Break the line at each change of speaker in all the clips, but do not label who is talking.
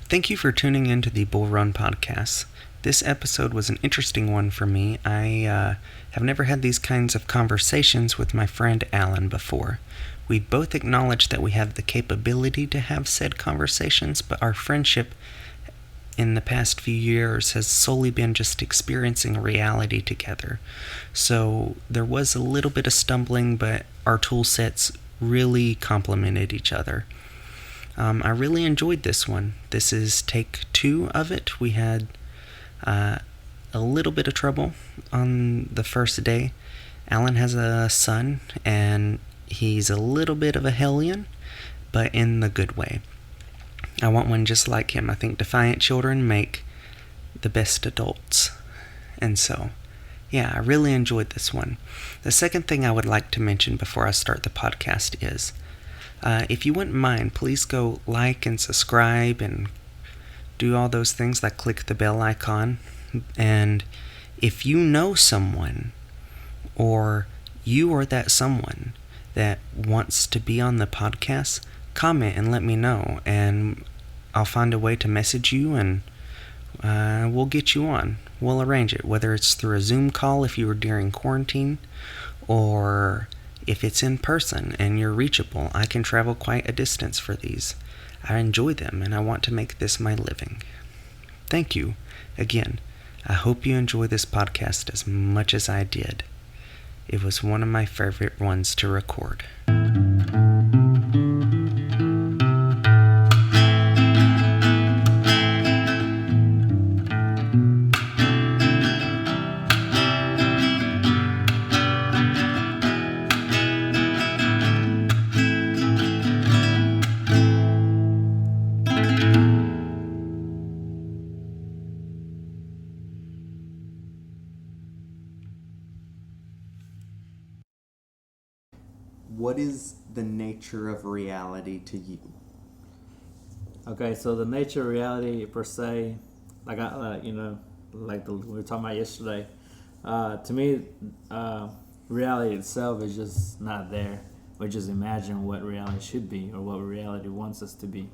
Thank you for tuning into the BullRun podcast. This episode was an interesting one for me. I have never had these kinds of conversations with my friend Alan before. We both acknowledge that we have the capability to have said conversations, but our friendship in the past few years has solely been just experiencing reality together. So there was a little bit of stumbling, but our tool sets really complemented each other. I really enjoyed this one. This is take 2 of it. We had a little bit of trouble on the first day. Alan has a son, and he's a little bit of a hellion, but in the good way. I want one just like him. I think defiant children make the best adults. And so, yeah, I really enjoyed this one. The second thing I would like to mention before I start the podcast is, if you wouldn't mind, please go like and subscribe and do all those things like click the bell icon. And if you know someone, or you are that someone that wants to be on the podcast, comment and let me know, and I'll find a way to message you, and we'll get you on. We'll arrange it, whether it's through a Zoom call if you were during quarantine, or if it's in person and you're reachable. I can travel quite a distance for these. I enjoy them, and I want to make this my living. Thank you again. I hope you enjoy this podcast as much as I did. It was one of my favorite ones to record. What is the nature of reality to you?
Okay, so the nature of reality per se, like we were talking about yesterday. To me, reality itself is just not there. We just imagine what reality should be or what reality wants us to be.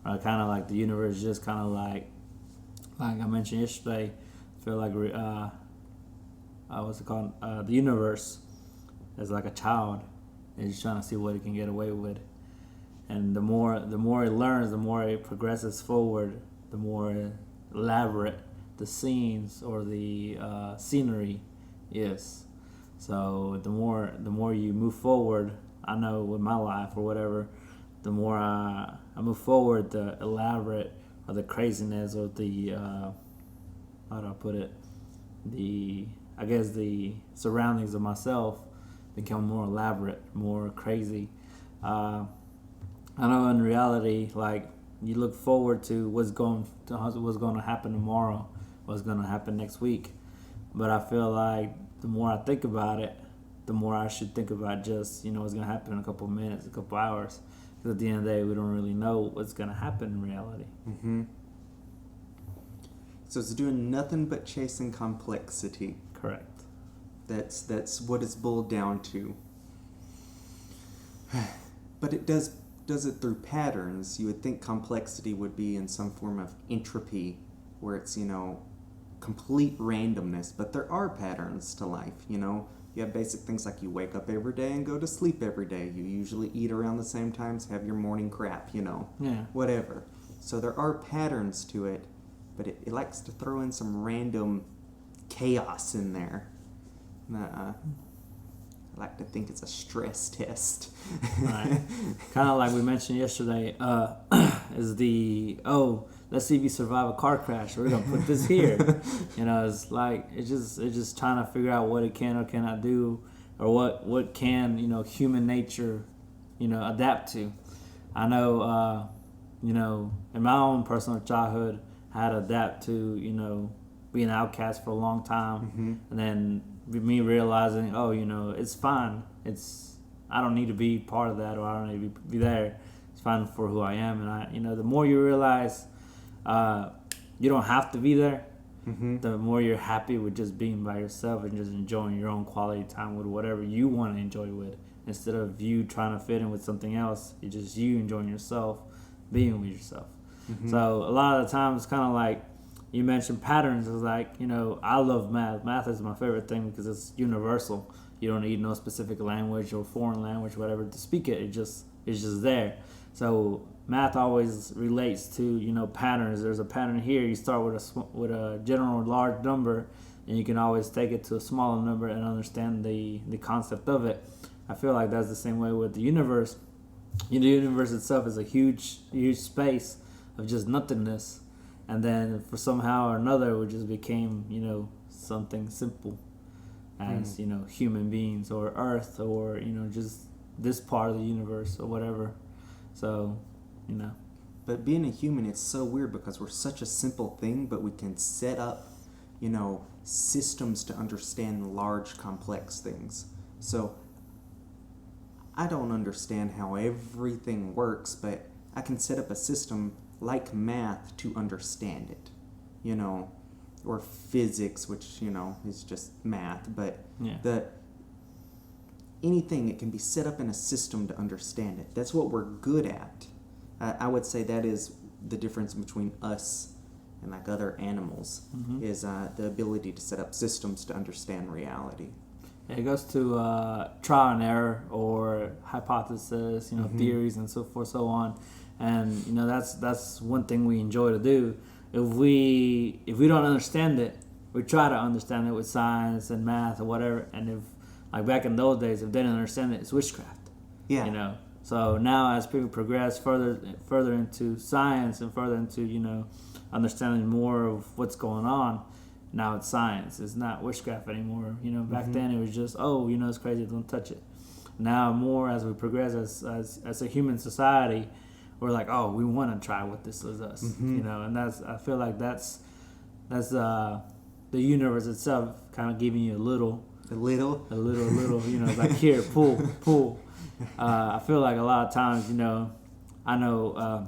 Kind of like the universe, just kind of like I mentioned yesterday. I feel like the universe is like a child. It's just trying to see what it can get away with. And the more it learns, the more it progresses forward, the more elaborate the scenes or the scenery is. So the more you move forward, I know with my life or whatever, the more I move forward, the elaborate or the craziness or the how do I put it? The surroundings of myself become more elaborate, more crazy. I know in reality, like you look forward to what's going to happen tomorrow, what's going to happen next week. But I feel like the more I think about it, the more I should think about just what's going to happen in a couple of minutes, a couple of hours. Because at the end of the day, we don't really know what's going to happen in reality.
Mm-hmm. So it's doing nothing but chasing complexity.
Correct.
That's what it's boiled down to. But it does it through patterns. You would think complexity would be in some form of entropy, where it's, complete randomness. But there are patterns to life, You have basic things like you wake up every day and go to sleep every day. You usually eat around the same times, have your morning crap,
Yeah.
Whatever. So there are patterns to it, but it likes to throw in some random chaos in there. I like to think it's a stress test.
Right. Kind of like we mentioned yesterday, is let's see if you survive a car crash. We're gonna put this here. It's like it's just trying to figure out what it can or cannot do, or what can human nature adapt to. I know in my own personal childhood, I had to adapt to being an outcast for a long time,
Mm-hmm.
and then me realizing, it's fine. I don't need to be part of that, or I don't need to be there. It's fine for who I am, and the more you realize you don't have to be there,
Mm-hmm.
the more you're happy with just being by yourself and just enjoying your own quality time with whatever you want to enjoy with, instead of you trying to fit in with something else. It's just you enjoying yourself, being with yourself. Mm-hmm. So a lot of the times, it's kind of like you mentioned patterns. It's like, I love math. Math is my favorite thing because it's universal. You don't need no specific language or foreign language, whatever, to speak it. It's just there. So math always relates to patterns. There's a pattern here. You start with a general large number, and you can always take it to a smaller number and understand the concept of it. I feel like that's the same way with the universe. The universe itself is a huge space of just nothingness, and then for somehow or another, it just became something simple as human beings or Earth or just this part of the universe or whatever. So,
But being a human, it's so weird because we're such a simple thing, but we can set up, systems to understand large, complex things. So I don't understand how everything works, but I can set up a system like math to understand it, or physics, which, is just math, but anything, it can be set up in a system to understand it. That's what we're good at. I would say that is the difference between us and like other animals, is the ability to set up systems to understand reality.
It goes to trial and error or hypothesis, theories and so forth, so on. And that's one thing we enjoy to do. If we don't understand it, we try to understand it with science and math or whatever. And if like back in those days, if they didn't understand it, it's witchcraft.
Yeah.
So now as people progress further into science and further into understanding more of what's going on, now it's science. It's not witchcraft anymore. Back then it was just it's crazy, don't touch it. Now more as we progress as a human society, we're like, we want to try what this is us. And I feel like that's the universe itself kind of giving you a little, like here, pull. I feel like a lot of times, I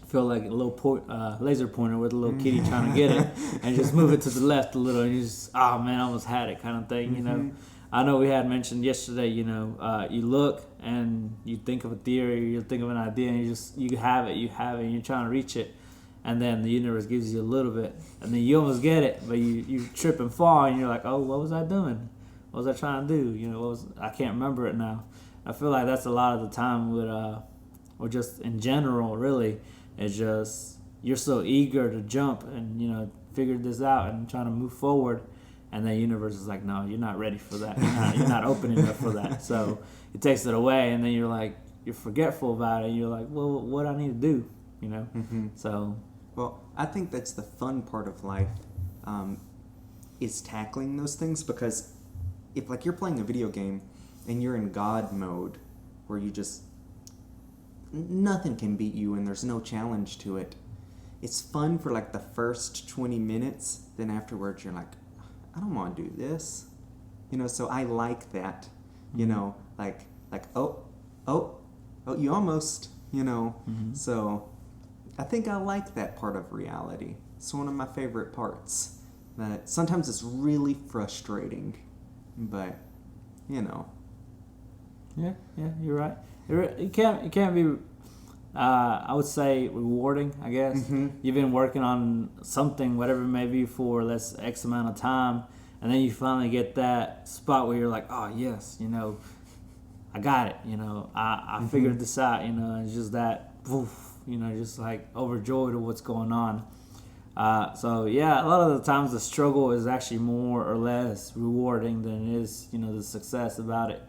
feel like a little laser pointer with a little kitty trying to get it and just move it to the left a little and you just, I almost had it kind of thing, I know we had mentioned yesterday, you look and you think of a theory, you think of an idea and you have it and you're trying to reach it. And then the universe gives you a little bit and then you almost get it, but you trip and fall and you're like, what was I doing? What was I trying to do? I can't remember it now. I feel like that's a lot of the time with, or just in general, really. It's just you're so eager to jump and figure this out and trying to move forward, and the universe is like, no, you're not ready for that. You're not open enough for that. So it takes it away, and then you're forgetful about it. And you're like, well, what I need to do, So,
well, I think that's the fun part of life, is tackling those things, because if like you're playing a video game and you're in God mode, where you just nothing can beat you and there's no challenge to it. It's fun for like the first 20 minutes. Then afterwards you're like, I don't want to do this. So I like that. Like oh, you almost, So I think I like that part of reality. It's one of my favorite parts. That sometimes it's really frustrating, but
Yeah, you're right. It can't be. I would say rewarding. I guess you've been working on something, whatever it may be, for less X amount of time, and then you finally get that spot where you're like, oh yes, I got it. I figured this out. And it's just that, just like overjoyed of what's going on. So yeah, a lot of the times the struggle is actually more or less rewarding than it is, the success about it.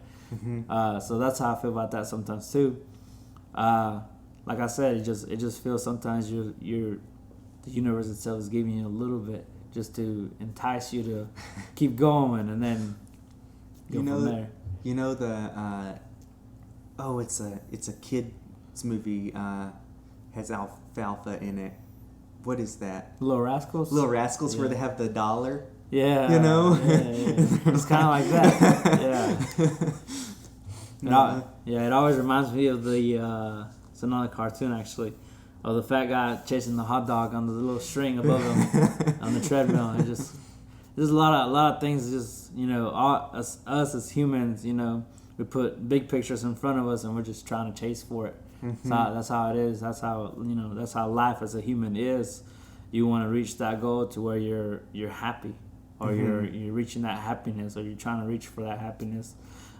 So that's how I feel about that sometimes too. Like I said, it just feels sometimes the universe itself is giving you a little bit just to entice you to keep going, and then go from there.
It's a kid's movie, has alfalfa in it. What is that?
Little Rascals?
Little Rascals, yeah. Where they have the dollar.
Yeah.
Yeah.
It's kind of like that. Yeah. It always reminds me of it's another cartoon actually, of the fat guy chasing the hot dog on the little string above him on the treadmill. And there's a lot of things. Just us as humans, we put big pictures in front of us and we're just trying to chase for it. Mm-hmm. That's how it is. That's how, that's how life as a human is. You want to reach that goal to where you're happy, or you're reaching that happiness, or you're trying to reach for that happiness.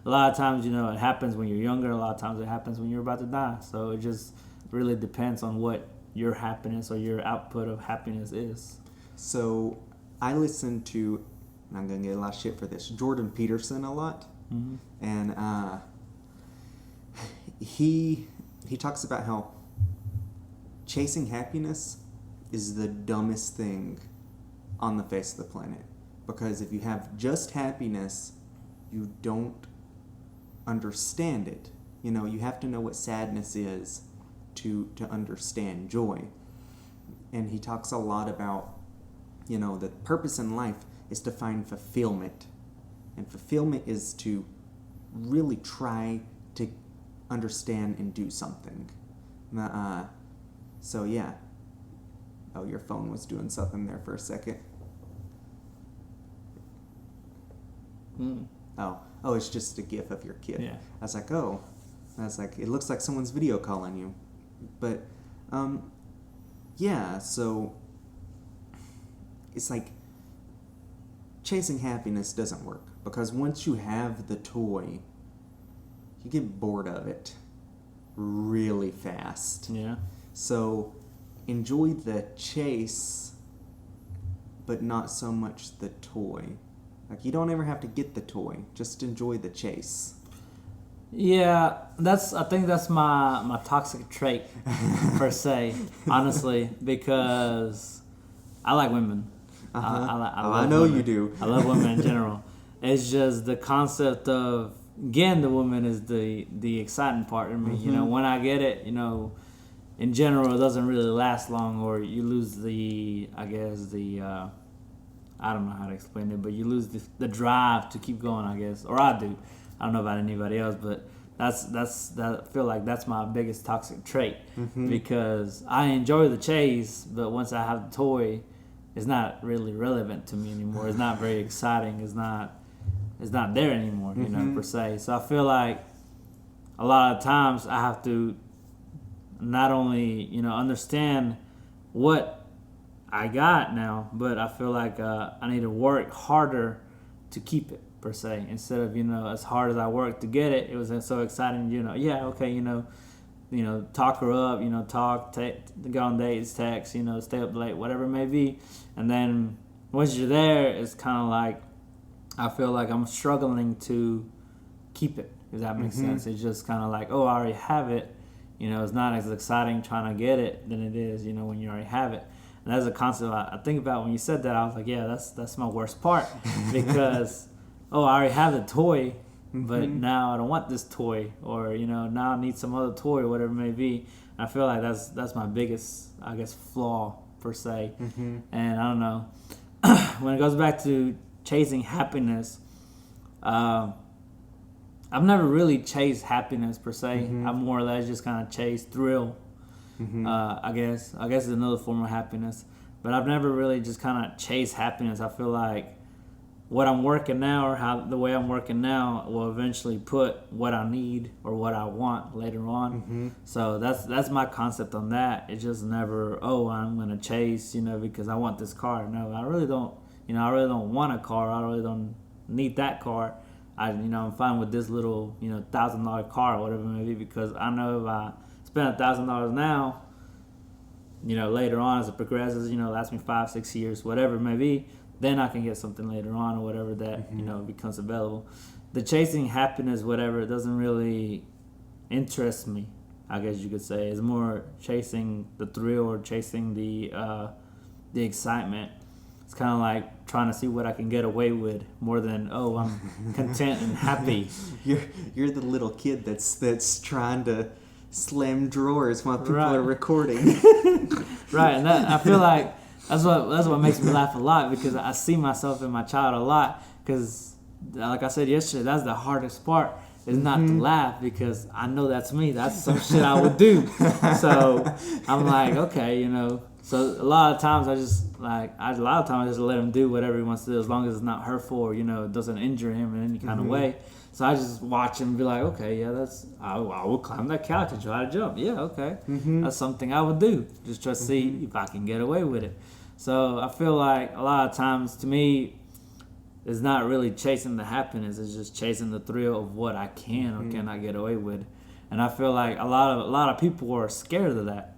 A lot of times, it happens when you're younger. A lot of times it happens when you're about to die. So it just really depends on what your happiness or your output of happiness is.
So I listen to, and I'm going to get a lot of shit for this, Jordan Peterson a lot.
Mm-hmm.
And he talks about how chasing happiness is the dumbest thing on the face of the planet. Because if you have just happiness, you don't understand it. You have to know what sadness is to understand joy. And he talks a lot about, the purpose in life is to find fulfillment. And fulfillment is to really try to understand and do something. So yeah. Oh, your phone was doing something there for a second. Oh, it's just a gif of your kid.
Yeah.
I was like, oh. I was like, it looks like someone's video calling you. But, yeah, so it's like chasing happiness doesn't work. Because once you have the toy, you get bored of it really fast.
Yeah.
So enjoy the chase, but not so much the toy. Like, you don't ever have to get the toy. Just enjoy the chase.
Yeah, I think that's my toxic trait, per se, honestly, because I like women.
I know
women.
you do.
I love women in general. It's just the concept of getting the woman is the exciting part in me.
Mm-hmm.
When I get it, in general, it doesn't really last long, or you lose I don't know how to explain it, but you lose the drive to keep going, I guess. Or I do. I don't know about anybody else, but I feel like that's my biggest toxic trait.
Mm-hmm.
Because I enjoy the chase, but once I have the toy, it's not really relevant to me anymore. It's not very exciting. It's not there anymore, per se. So I feel like a lot of times I have to not only, understand what I got now, but I feel like I need to work harder to keep it, per se, instead of, as hard as I worked to get it. It was so exciting, talk her up, go on dates, text, stay up late, whatever it may be. And then once you're there, it's kind of like, I feel like I'm struggling to keep it, if that makes sense. It's just kind of like, oh, I already have it. It's not as exciting trying to get it than it is, when you already have it. And that's a concept I think about. When you said that, I was like, yeah, that's my worst part. Because, I already have the toy, but now I don't want this toy. Or, now I need some other toy or whatever it may be. And I feel like that's my biggest, I guess, flaw, per se. And I don't know. When it goes back to chasing happiness, I've never really chased happiness, per se. I've more or less just kind of chased thrill. I guess it's another form of happiness, but I've never really just kind of chased happiness. I feel like what I'm working now, or the way I'm working now, will eventually put what I need or what I want later on. So that's my concept on that. It's just never, I'm gonna chase, because I want this car. No, I really don't. I really don't want a car. I really don't need that car. I'm fine with this little, $1,000 car or whatever it may be, because I know if I spend $1,000 now, later on as it progresses, lasts me 5-6 years, whatever it may be, then I can get something later on or whatever that, becomes available. The chasing happiness, whatever, it doesn't really interest me, I guess you could say. It's more chasing the thrill or chasing the excitement. It's kind of like trying to see what I can get away with more than, I'm content and happy.
You're the little kid that's trying to slam drawers while people are recording.
Right, and that, I feel like that's what makes me laugh a lot, because I see myself in my child a lot. Because, like I said yesterday, that's the hardest part, is not to laugh, because I know that's me. That's some shit I would do. So I'm like, okay, So a lot of times I just let him do whatever he wants to do, as long as it's not hurtful or, it doesn't injure him in any kind of way. So I just watch him and be like, okay, yeah, I will climb that couch and try to jump. Yeah, okay. That's something I would do. Just try to see if I can get away with it. So I feel like a lot of times, to me, it's not really chasing the happiness. It's just chasing the thrill of what I can or cannot get away with. And I feel like a lot of people are scared of that.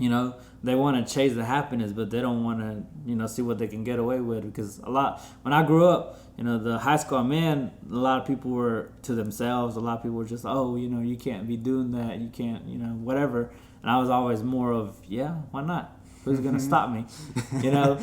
You know, they want to chase the happiness, but they don't want to, you know, see what they can get away with. Because when I grew up, you know, the high school I'm in, a lot of people were to themselves. A lot of people were just, oh, you know, you can't be doing that. You can't, you know, whatever. And I was always more of, yeah, why not? Who's going to stop me? You know,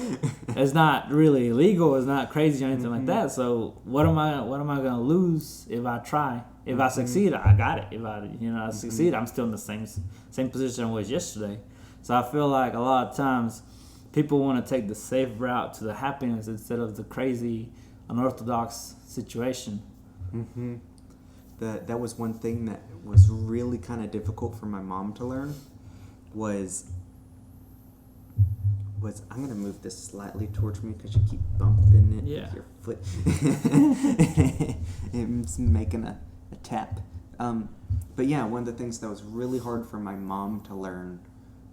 it's not really illegal. It's not crazy or anything like that. So what am I going to lose if I try? If I succeed, I got it. If I succeed, I'm still in the same position I was yesterday. So I feel like a lot of times people want to take the safe route to the happiness instead of the crazy, unorthodox situation.
That was one thing that was really kind of difficult for my mom to learn. Was I'm going to move this slightly towards me because you keep bumping it with your foot. It's making a tap. But yeah, one of the things that was really hard for my mom to learn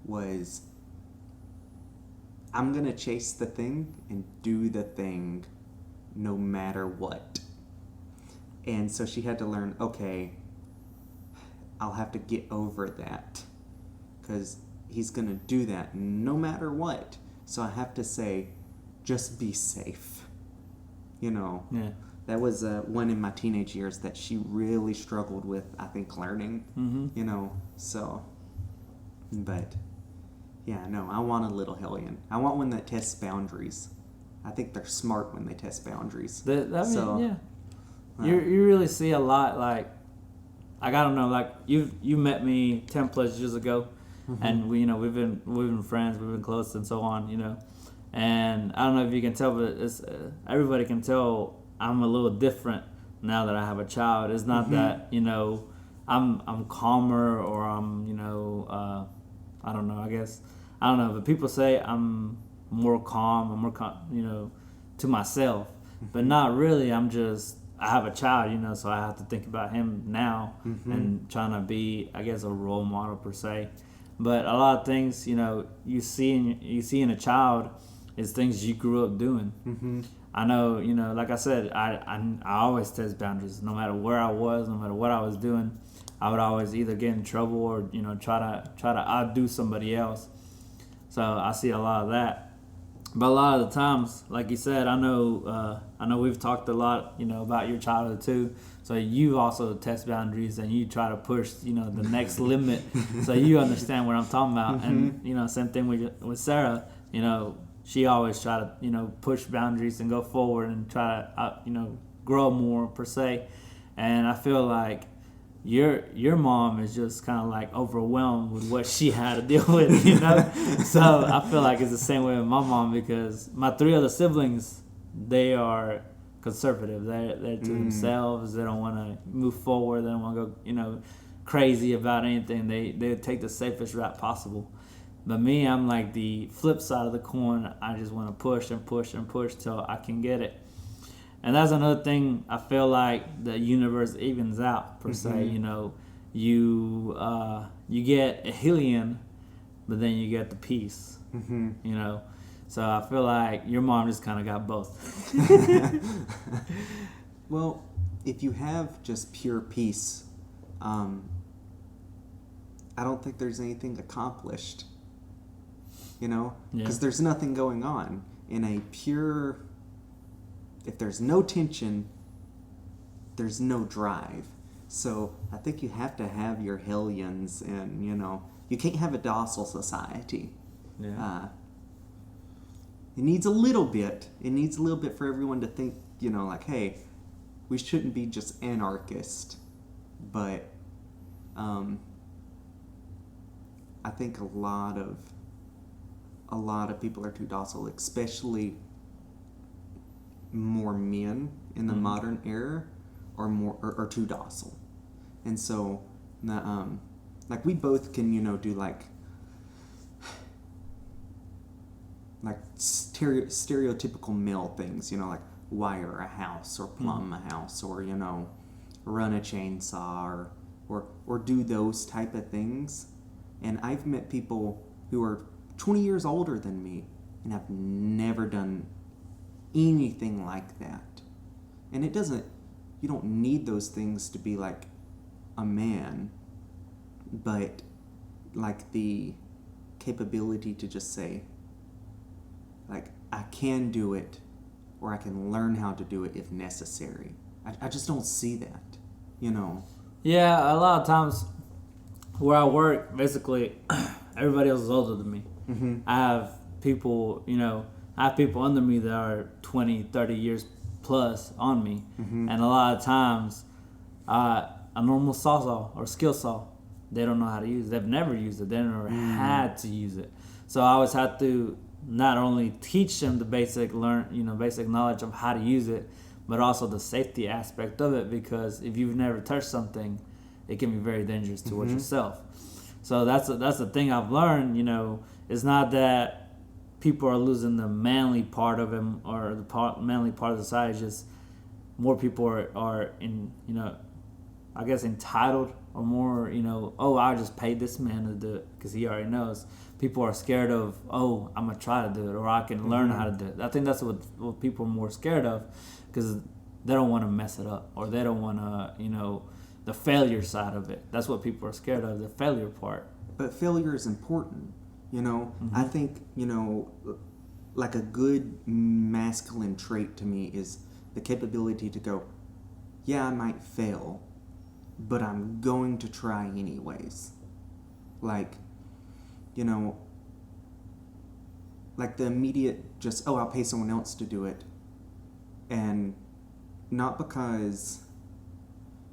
was I'm going to chase the thing and do the thing no matter what. And so she had to learn, okay, I'll have to get over that because he's going to do that no matter what. So I have to say, just be safe. You know, that was one in my teenage years that she really struggled with, I think, learning. You know, so, but yeah, no, I want a little hellion. I want one that tests boundaries. I think they're smart when they test boundaries.
You really see a lot, like I don't know, like you met me 10 plus years ago, and we've been friends, we've been close, and so on, you know. And I don't know if you can tell, but it's everybody can tell I'm a little different now that I have a child. It's not that, you know, I'm calmer or I'm, you know, I don't know. I don't know. But people say I'm more calm. I'm more, you know, to myself, but not really. I have a child, you know, so I have to think about him now and trying to be, I guess, a role model per se. But a lot of things, you know, you see in a child is things you grew up doing. I know, you know, like I said, I always test boundaries. No matter where I was, no matter what I was doing, I would always either get in trouble or, you know, try to outdo somebody else. So I see a lot of that. But a lot of the times, like you said, I know we've talked a lot, you know, about your childhood too. So you also test boundaries and you try to push, you know, the next limit. So you understand what I'm talking about. And, you know, same thing with Sarah, you know, she always try to, you know, push boundaries and go forward and try to, you know, grow more per se. And I feel like your mom is just kind of like overwhelmed with what she had to deal with, you know. So I feel like it's the same way with my mom, because my 3 other siblings, they are conservative. They're to themselves. They don't want to move forward. They don't want to go, you know, crazy about anything. They take the safest route possible. But me, I'm like the flip side of the coin. I just want to push and push and push till I can get it. And that's another thing I feel like the universe evens out per se. You know, you get a Hillian, but then you get the peace. You know, so I feel like your mom just kind of got both.
Well, if you have just pure peace, I don't think there's anything accomplished. You know, because there's nothing going on in a pure. If there's no tension, there's no drive. So I think you have to have your hellions, and, you know, you can't have a docile society. It needs a little bit. It needs a little bit for everyone to think, you know, like, hey, we shouldn't be just anarchist. But I think a lot of people are too docile, especially more men in the modern era are too docile. And so like we both can, you know, do like stereotypical male things, you know, like wire a house or plumb a house, or, you know, run a chainsaw or do those type of things. And I've met people who are 20 years older than me and have never done anything like that. And you don't need those things to be like a man, but like the capability to just say, like, I can do it, or I can learn how to do it if necessary. I just don't see that, you know.
Yeah, a lot of times where I work, basically, everybody else is older than me.
Mm-hmm.
I have people, under me that are 20, 30 years plus on me.
Mm-hmm.
And a lot of times, a normal sawzall or skill saw, they don't know how to use it. They've never used it. They never had to use it. So I always have to not only teach them the basic knowledge of how to use it, but also the safety aspect of it, because if you've never touched something, it can be very dangerous towards yourself. So that's the thing I've learned. It's not that people are losing the manly part of him or the manly part of society. It's just more people are in, I guess entitled or more, I just paid this man to do it because he already knows. People are scared of, I'm going to try to do it, or I can learn how to do it. I think that's what people are more scared of, because they don't want to mess it up, or they don't want to, the failure side of it. That's what people are scared of, the failure part.
But failure is important, I think, like a good masculine trait to me is the capability to go, yeah, I might fail, but I'm going to try anyways. Like, like the immediate just, I'll pay someone else to do it. And not because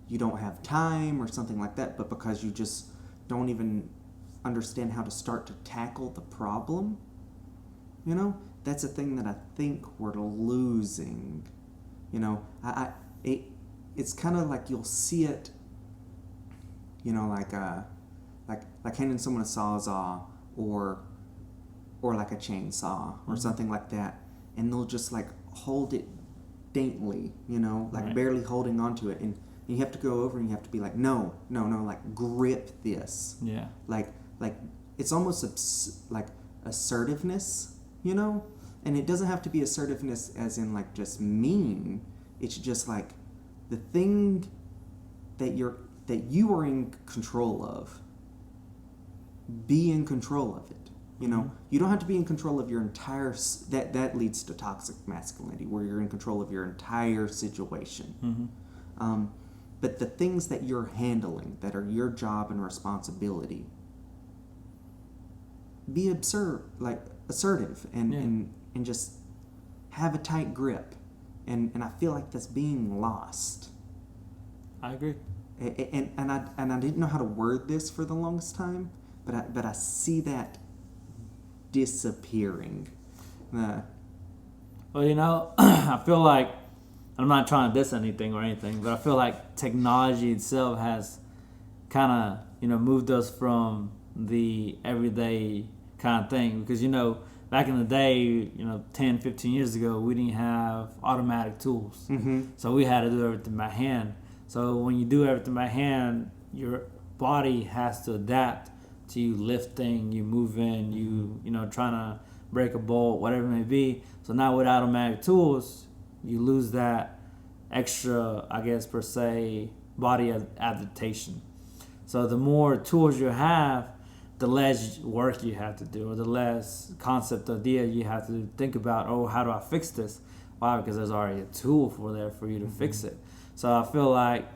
you don't have time or something like that, but because you just don't even understand how to start to tackle the problem. That's a thing that I think we're losing. It's kind of like you'll see it, like handing someone a sawzall or like a chainsaw or something like that, and they'll just like hold it daintily, like barely holding onto it, and you have to go over and you have to be like, no, like grip this.
Yeah.
Like it's almost like assertiveness, and it doesn't have to be assertiveness as in like just mean. It's just like the thing that you are in control of. Be in control of it. You don't have to be in control of your entire. That leads to toxic masculinity, where you're in control of your entire situation. But the things that you're handling, that are your job and responsibility, be assertive and just have a tight grip. And I feel like that's being lost.
I agree.
And I didn't know how to word this for the longest time, but I see that disappearing.
Well, I feel like, I'm not trying to diss anything or anything, but I feel like technology itself has kind of, moved us from the everyday kind of thing. Because, back in the day, 10, 15 years ago, we didn't have automatic tools. So we had to do everything by hand. So when you do everything by hand, your body has to adapt to you lifting, you moving, you trying to break a bolt, whatever it may be. So now with automatic tools, you lose that extra, I guess, per se, body adaptation. So the more tools you have, the less work you have to do, or the less concept idea you have to think about, how do I fix this? Why? Because there's already a tool for you to fix it. So I feel like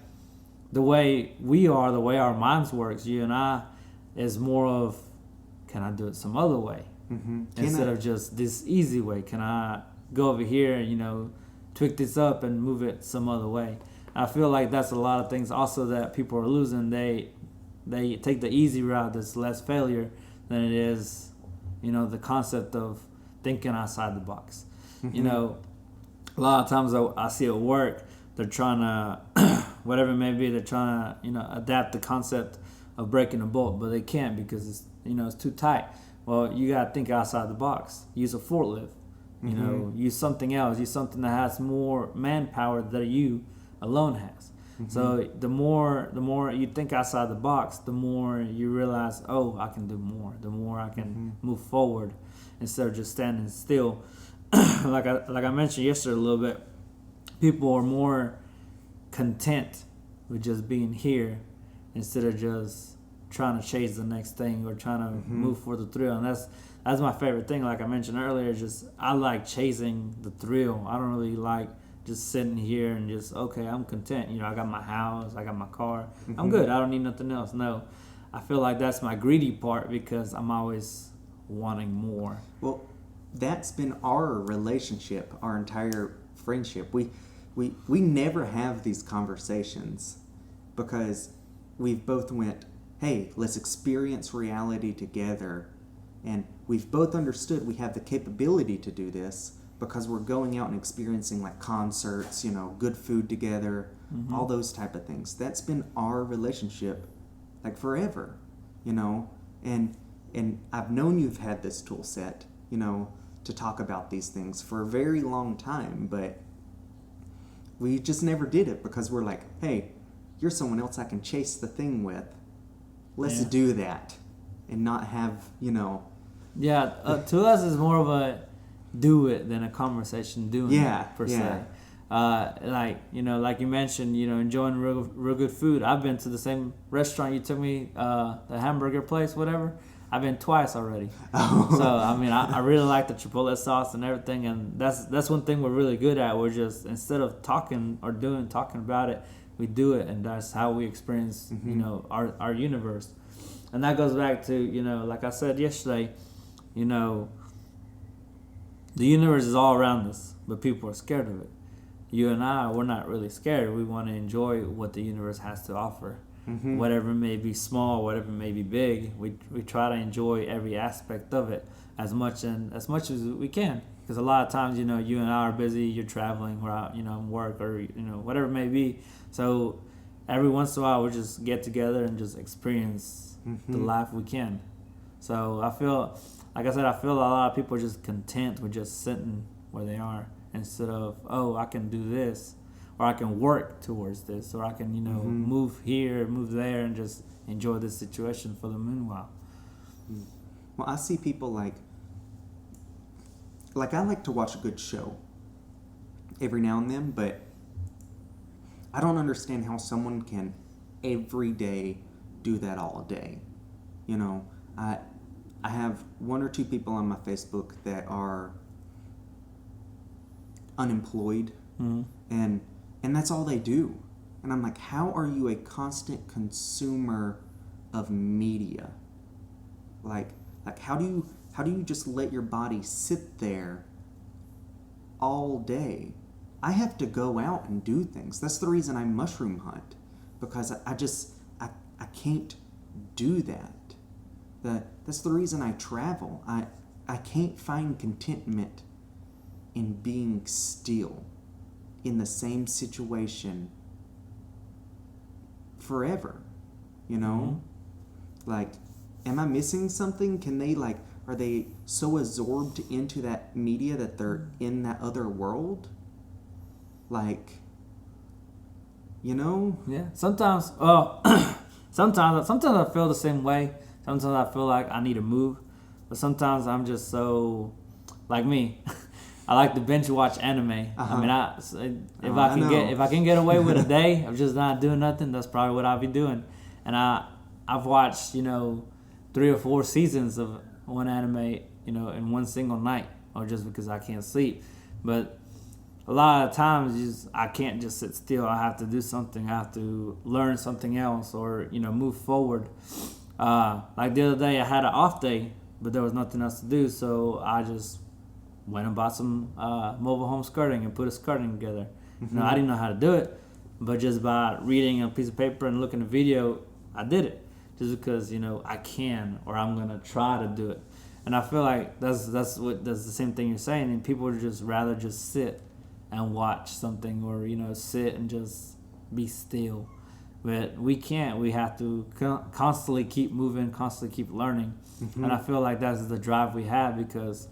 the way our minds works, you and I, is more of, can I do it some other way? Instead of just this easy way. Can I go over here and, tweak this up and move it some other way? I feel like that's a lot of things also that people are losing. They take the easy route that's less failure than it is, the concept of thinking outside the box. A lot of times I see at work, they're trying to, whatever it may be, they're trying to, adapt the concept of breaking a bolt, but they can't because it's too tight. Well, you got to think outside the box. Use a forklift. Use something else. Use something that has more manpower that you alone has. So the more you think outside the box, the more you realize, oh, I can do more. The more I can move forward instead of just standing still. like I mentioned yesterday a little bit, people are more content with just being here instead of just trying to chase the next thing or trying to move for the thrill. And that's my favorite thing. Like I mentioned earlier, just I like chasing the thrill. I don't really like just sitting here and just, okay, I'm content. I got my house, I got my car. I'm good. I don't need nothing else. No, I feel like that's my greedy part because I'm always wanting more.
Well, that's been our relationship, our entire friendship. We never have these conversations because we've both went, hey, let's experience reality together. And we've both understood we have the capability to do this because we're going out and experiencing like concerts, good food together, all those type of things. That's been our relationship like forever, and I've known you've had this tool set, to talk about these things for a very long time, but we just never did it because we're like, hey, you're someone else I can chase the thing with. Let's do that and not have,
Yeah, to us it's more of a do it than a conversation doing it per se. Like you mentioned, enjoying real good food. I've been to the same restaurant you took me, the hamburger place, whatever. I've been twice already. Oh. So I really like the chipotle sauce and everything, and that's one thing we're really good at. We're just, instead of talking about it, we do it, and that's how we experience our universe. And that goes back to like I said yesterday, the universe is all around us, but people are scared of it. You and I, we're not really scared. We want to enjoy what the universe has to offer. Whatever may be small, whatever may be big, we try to enjoy every aspect of it as much as we can. Because a lot of times, you and I are busy, you're traveling, we're out, work, or, whatever it may be. So every once in a while, we just get together and just experience the life we can. So I feel, like I said, a lot of people are just content with just sitting where they are instead of, oh, I can do this, or I can work towards this, or I can, move here, move there, and just enjoy this situation for the meanwhile.
Well, I see people like I like to watch a good show every now and then, but I don't understand how someone can every day do that all day. I have one or two people on my Facebook that are unemployed, and that's all they do. And I'm like, how are you a constant consumer of media? Like how do you just let your body sit there all day? I have to go out and do things. That's the reason I mushroom hunt, because I can't do that. That's the reason I travel. I can't find contentment in being still in the same situation forever, Like, am I missing something? Can they are they so absorbed into that media that they're in that other world?
Yeah. Sometimes I feel the same way. Sometimes I feel like I need to move, but sometimes I'm just so, like me, I like to binge watch anime. If I can get away with a day of just not doing nothing, that's probably what I'll be doing. And I've watched 3 or 4 seasons of one anime in one single night, or just because I can't sleep. But a lot of times I can't just sit still. I have to do something. I have to learn something else, or move forward. Like the other day, I had an off day, but there was nothing else to do, so I just went and bought some mobile home skirting and put a skirting together. I didn't know how to do it, but just by reading a piece of paper and looking at a video, I did it. Just because I can, or I'm gonna try to do it. And I feel like that's the same thing you're saying. And people would just rather just sit and watch something, or sit and just be still. But we can't. We have to constantly keep moving, constantly keep learning. And I feel like that's the drive we have, because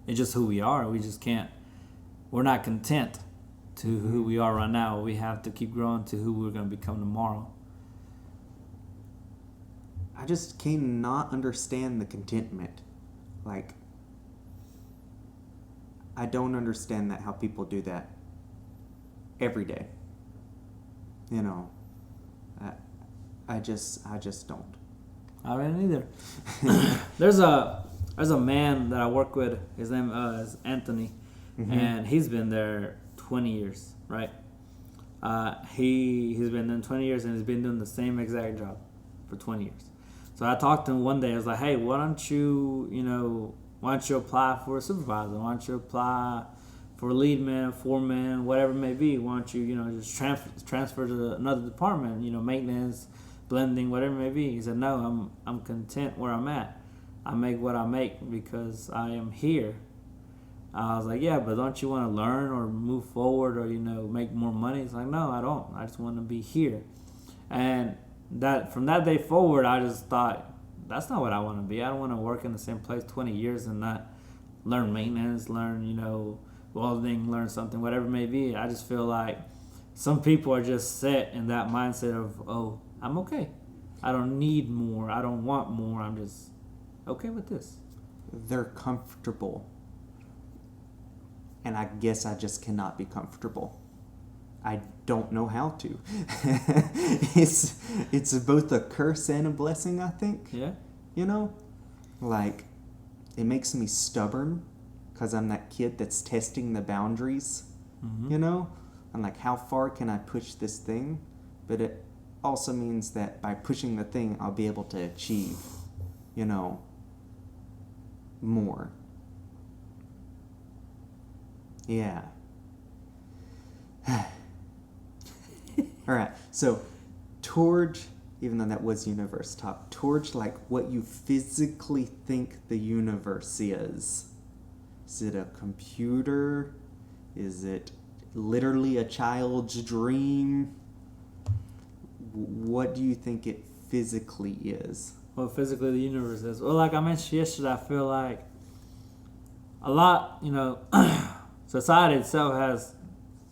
it's just who we are. We just can't. We're not content to who we are right now. We have to keep growing to who we're going to become tomorrow.
I just cannot understand the contentment. Like, I don't understand that, how people do that every day. You know, I just don't.
I don't either. There's a man that I work with. His name is Anthony, and he's been there 20 years, right? He's been there 20 years, and he's been doing the same exact job for 20 years. So I talked to him one day. I was like, hey, why don't you apply for a supervisor? Why don't you apply for a lead man, foreman, whatever it may be? Why don't you, just transfer to another department, maintenance, blending, whatever it may be. He said, no, I'm content where I'm at. I make what I make because I am here. I was like, yeah, but don't you want to learn or move forward or, make more money? He's like, no, I don't. I just want to be here. And that from that day forward, I just thought, that's not what I want to be. I don't want to work in the same place 20 years and not learn maintenance, learn, welding, learn something, whatever it may be. I just feel like some people are just set in that mindset of, oh, I'm okay. I don't need more. I don't want more. I'm just okay with this.
They're comfortable. And I guess I just cannot be comfortable. I don't know how to. It's both a curse and a blessing, I think.
Yeah.
Like, it makes me stubborn because I'm that kid that's testing the boundaries. I'm like, how far can I push this thing? But it also means that by pushing the thing, I'll be able to achieve, more. Yeah. All right. So, towards, even though that was universe talk, towards like what you physically think the universe is. Is it a computer? Is it literally a child's dream? What do you think it physically is?
Well, physically the universe is. Well, like I mentioned yesterday, I feel like a lot, society itself has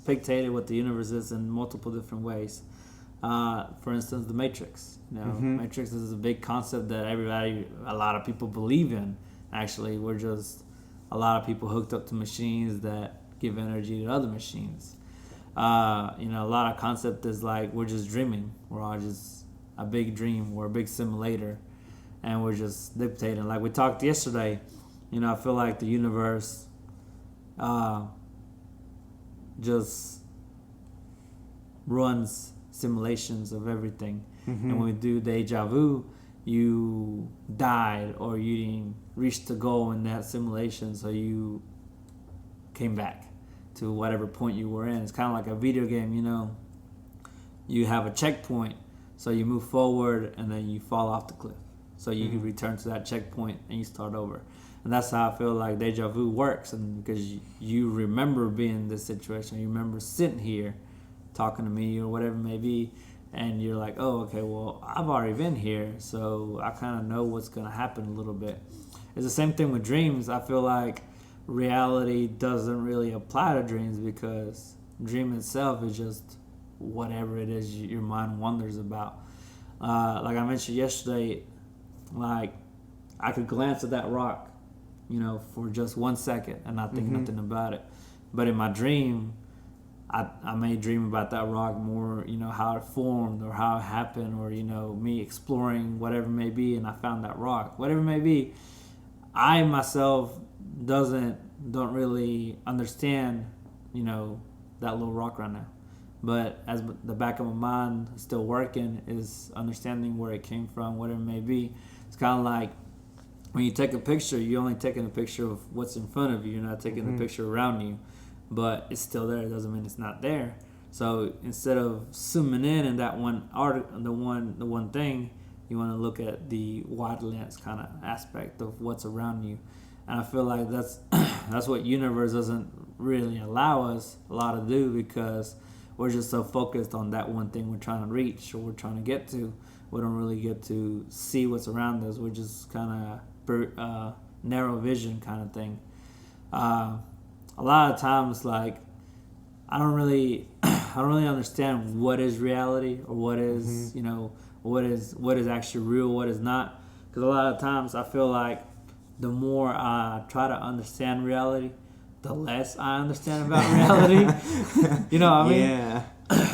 dictated what the universe is in multiple different ways. For instance, the Matrix. Matrix is a big concept that a lot of people believe in. Actually, we're just a lot of people hooked up to machines that give energy to other machines. A lot of concept is like we're just dreaming. We're all just a big dream. We're a big simulator, and we're just dictating. Like we talked yesterday, I feel like the universe just runs simulations of everything. And when we do deja vu, you died or you didn't reach the goal in that simulation, so you came back to whatever point you were in. It's kind of like a video game, you have a checkpoint, so you move forward and then you fall off the cliff, so you can return to that checkpoint and you start over. And that's how I feel like deja vu works, and because you remember being in this situation, you remember sitting here talking to me or whatever it may be, and you're like, oh, okay, well, I've already been here, so I kind of know what's going to happen a little bit. It's the same thing with dreams. I feel like reality doesn't really apply to dreams because dream itself is just whatever it is your mind wonders about. Like I mentioned yesterday, like I could glance at that rock, for just 1 second and not think nothing about it. But in my dream, I may dream about that rock more, how it formed or how it happened, or, me exploring whatever it may be, and I found that rock. Whatever it may be, I myself don't really understand, that little rock right now. But as the back of my mind is still working, is understanding where it came from, whatever it may be. It's kind of like when you take a picture, you're only taking a picture of what's in front of you. You're not taking the picture around you. But it's still there. It doesn't mean it's not there. So instead of zooming in that one the one thing, you want to look at the wide lens kind of aspect of what's around you. And I feel like that's what universe doesn't really allow us a lot to do, because we're just so focused on that one thing we're trying to reach or we're trying to get to. We don't really get to see what's around us. We're just kind of narrow vision kind of thing. A lot of times, like, I don't really I don't really understand what is reality or what is what is actually real, what is not. Because a lot of times I feel like the more I try to understand reality, the less I understand about reality. You know what I mean?
Yeah.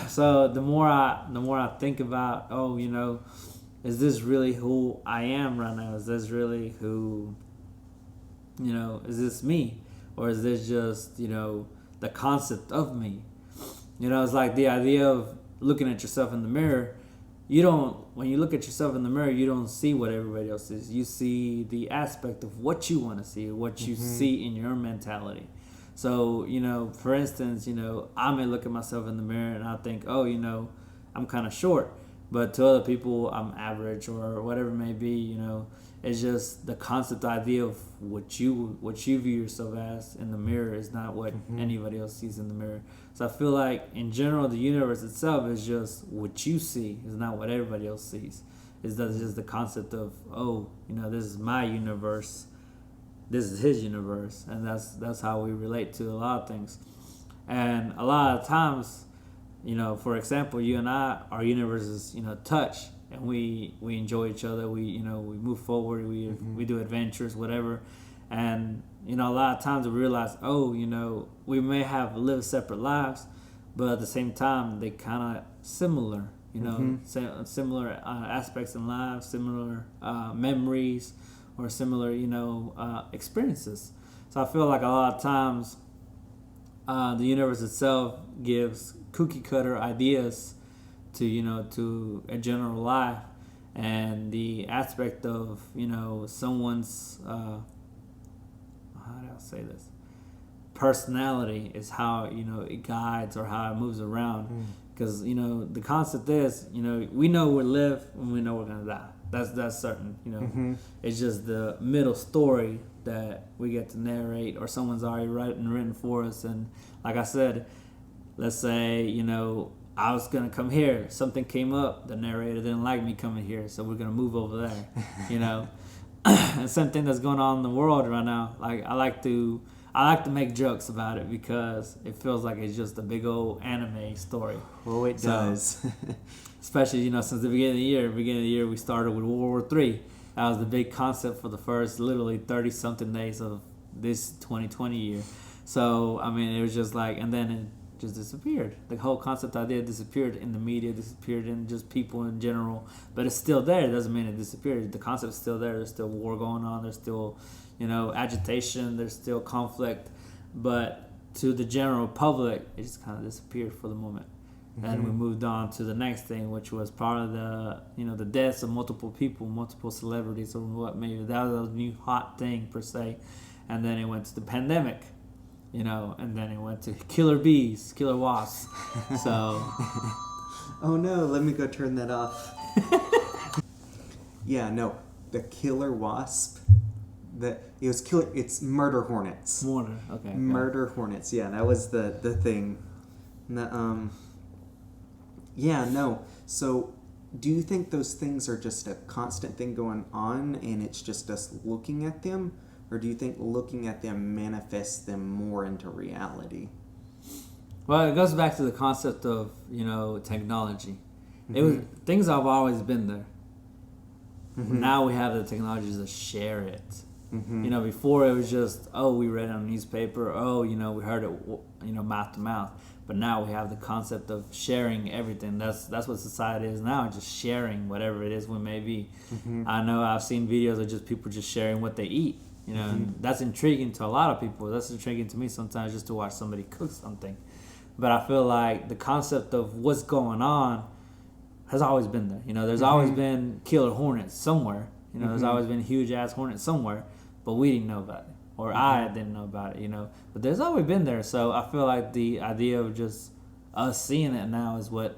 So the more I think about, is this really who I am right now? Is this really who, is this me? Or is this just, the concept of me? It's like the idea of looking at yourself in the mirror. When you look at yourself in the mirror, you don't see what everybody else sees. You see the aspect of what you want to see, what you see in your mentality. So, for instance, I may look at myself in the mirror and I think, I'm kind of short. But to other people, I'm average or whatever it may be, It's just the concept idea of what you view yourself as in the mirror is not what anybody else sees in the mirror. So I feel like, in general, the universe itself is just what you see, is not what everybody else sees. It's just the concept of, this is my universe, this is his universe, and that's how we relate to a lot of things. And a lot of times, for example, you and I, our universes, touch, and we enjoy each other. We move forward. We do adventures, whatever. And a lot of times we realize, we may have lived separate lives, but at the same time they kind of similar. Similar aspects in life, similar memories, or similar experiences. So I feel like a lot of times the universe itself gives cookie cutter ideas to a general life, and the aspect of someone's how do I say this, personality is how it guides or how it moves around. Because the concept is we know we live and we know we're gonna die. That's certain. It's just the middle story that we get to narrate, or someone's already written for us. And like I said, let's say I was gonna come here, something came up, the narrator didn't like me coming here, so we're gonna move over there. And same thing that's going on in the world right now. Like I like to make jokes about it because it feels like it's just a big old anime story.
Oh, it does.
Especially, since the beginning of the year. Beginning of the year, we started with World War III. That was the big concept for the first literally 30-something days of this 2020 year. So, I mean, it was just like, and then it just disappeared. The whole concept idea disappeared in the media, disappeared in just people in general. But it's still there. It doesn't mean it disappeared. The concept's still there. There's still war going on. There's still, agitation. There's still conflict. But to the general public, it just kind of disappeared for the moment. And we moved on to the next thing, which was part of the deaths of multiple people, multiple celebrities, or what maybe that was a new hot thing per se. And then it went to the pandemic, and then it went to killer bees, killer wasps. So,
oh no, let me go turn that off. Yeah, no, the killer wasp. It's murder hornets.
Okay.
Murder hornets. Yeah, that was the thing. Yeah, no. So, do you think those things are just a constant thing going on and it's just us looking at them? Or do you think looking at them manifests them more into reality?
Well, it goes back to the concept of, technology. Things have always been there. Now we have the technology to share it. Before it was just, we read it on a newspaper. We heard it, mouth to mouth. But now we have the concept of sharing everything. That's what society is now, just sharing whatever it is we may be. I know I've seen videos of just people just sharing what they eat. And that's intriguing to a lot of people. That's intriguing to me sometimes, just to watch somebody cook something. But I feel like the concept of what's going on has always been there. There's always been killer hornets somewhere. There's always been huge ass hornets somewhere, but we didn't know about it. Or I didn't know about it, But there's always been there. So I feel like the idea of just us seeing it now is what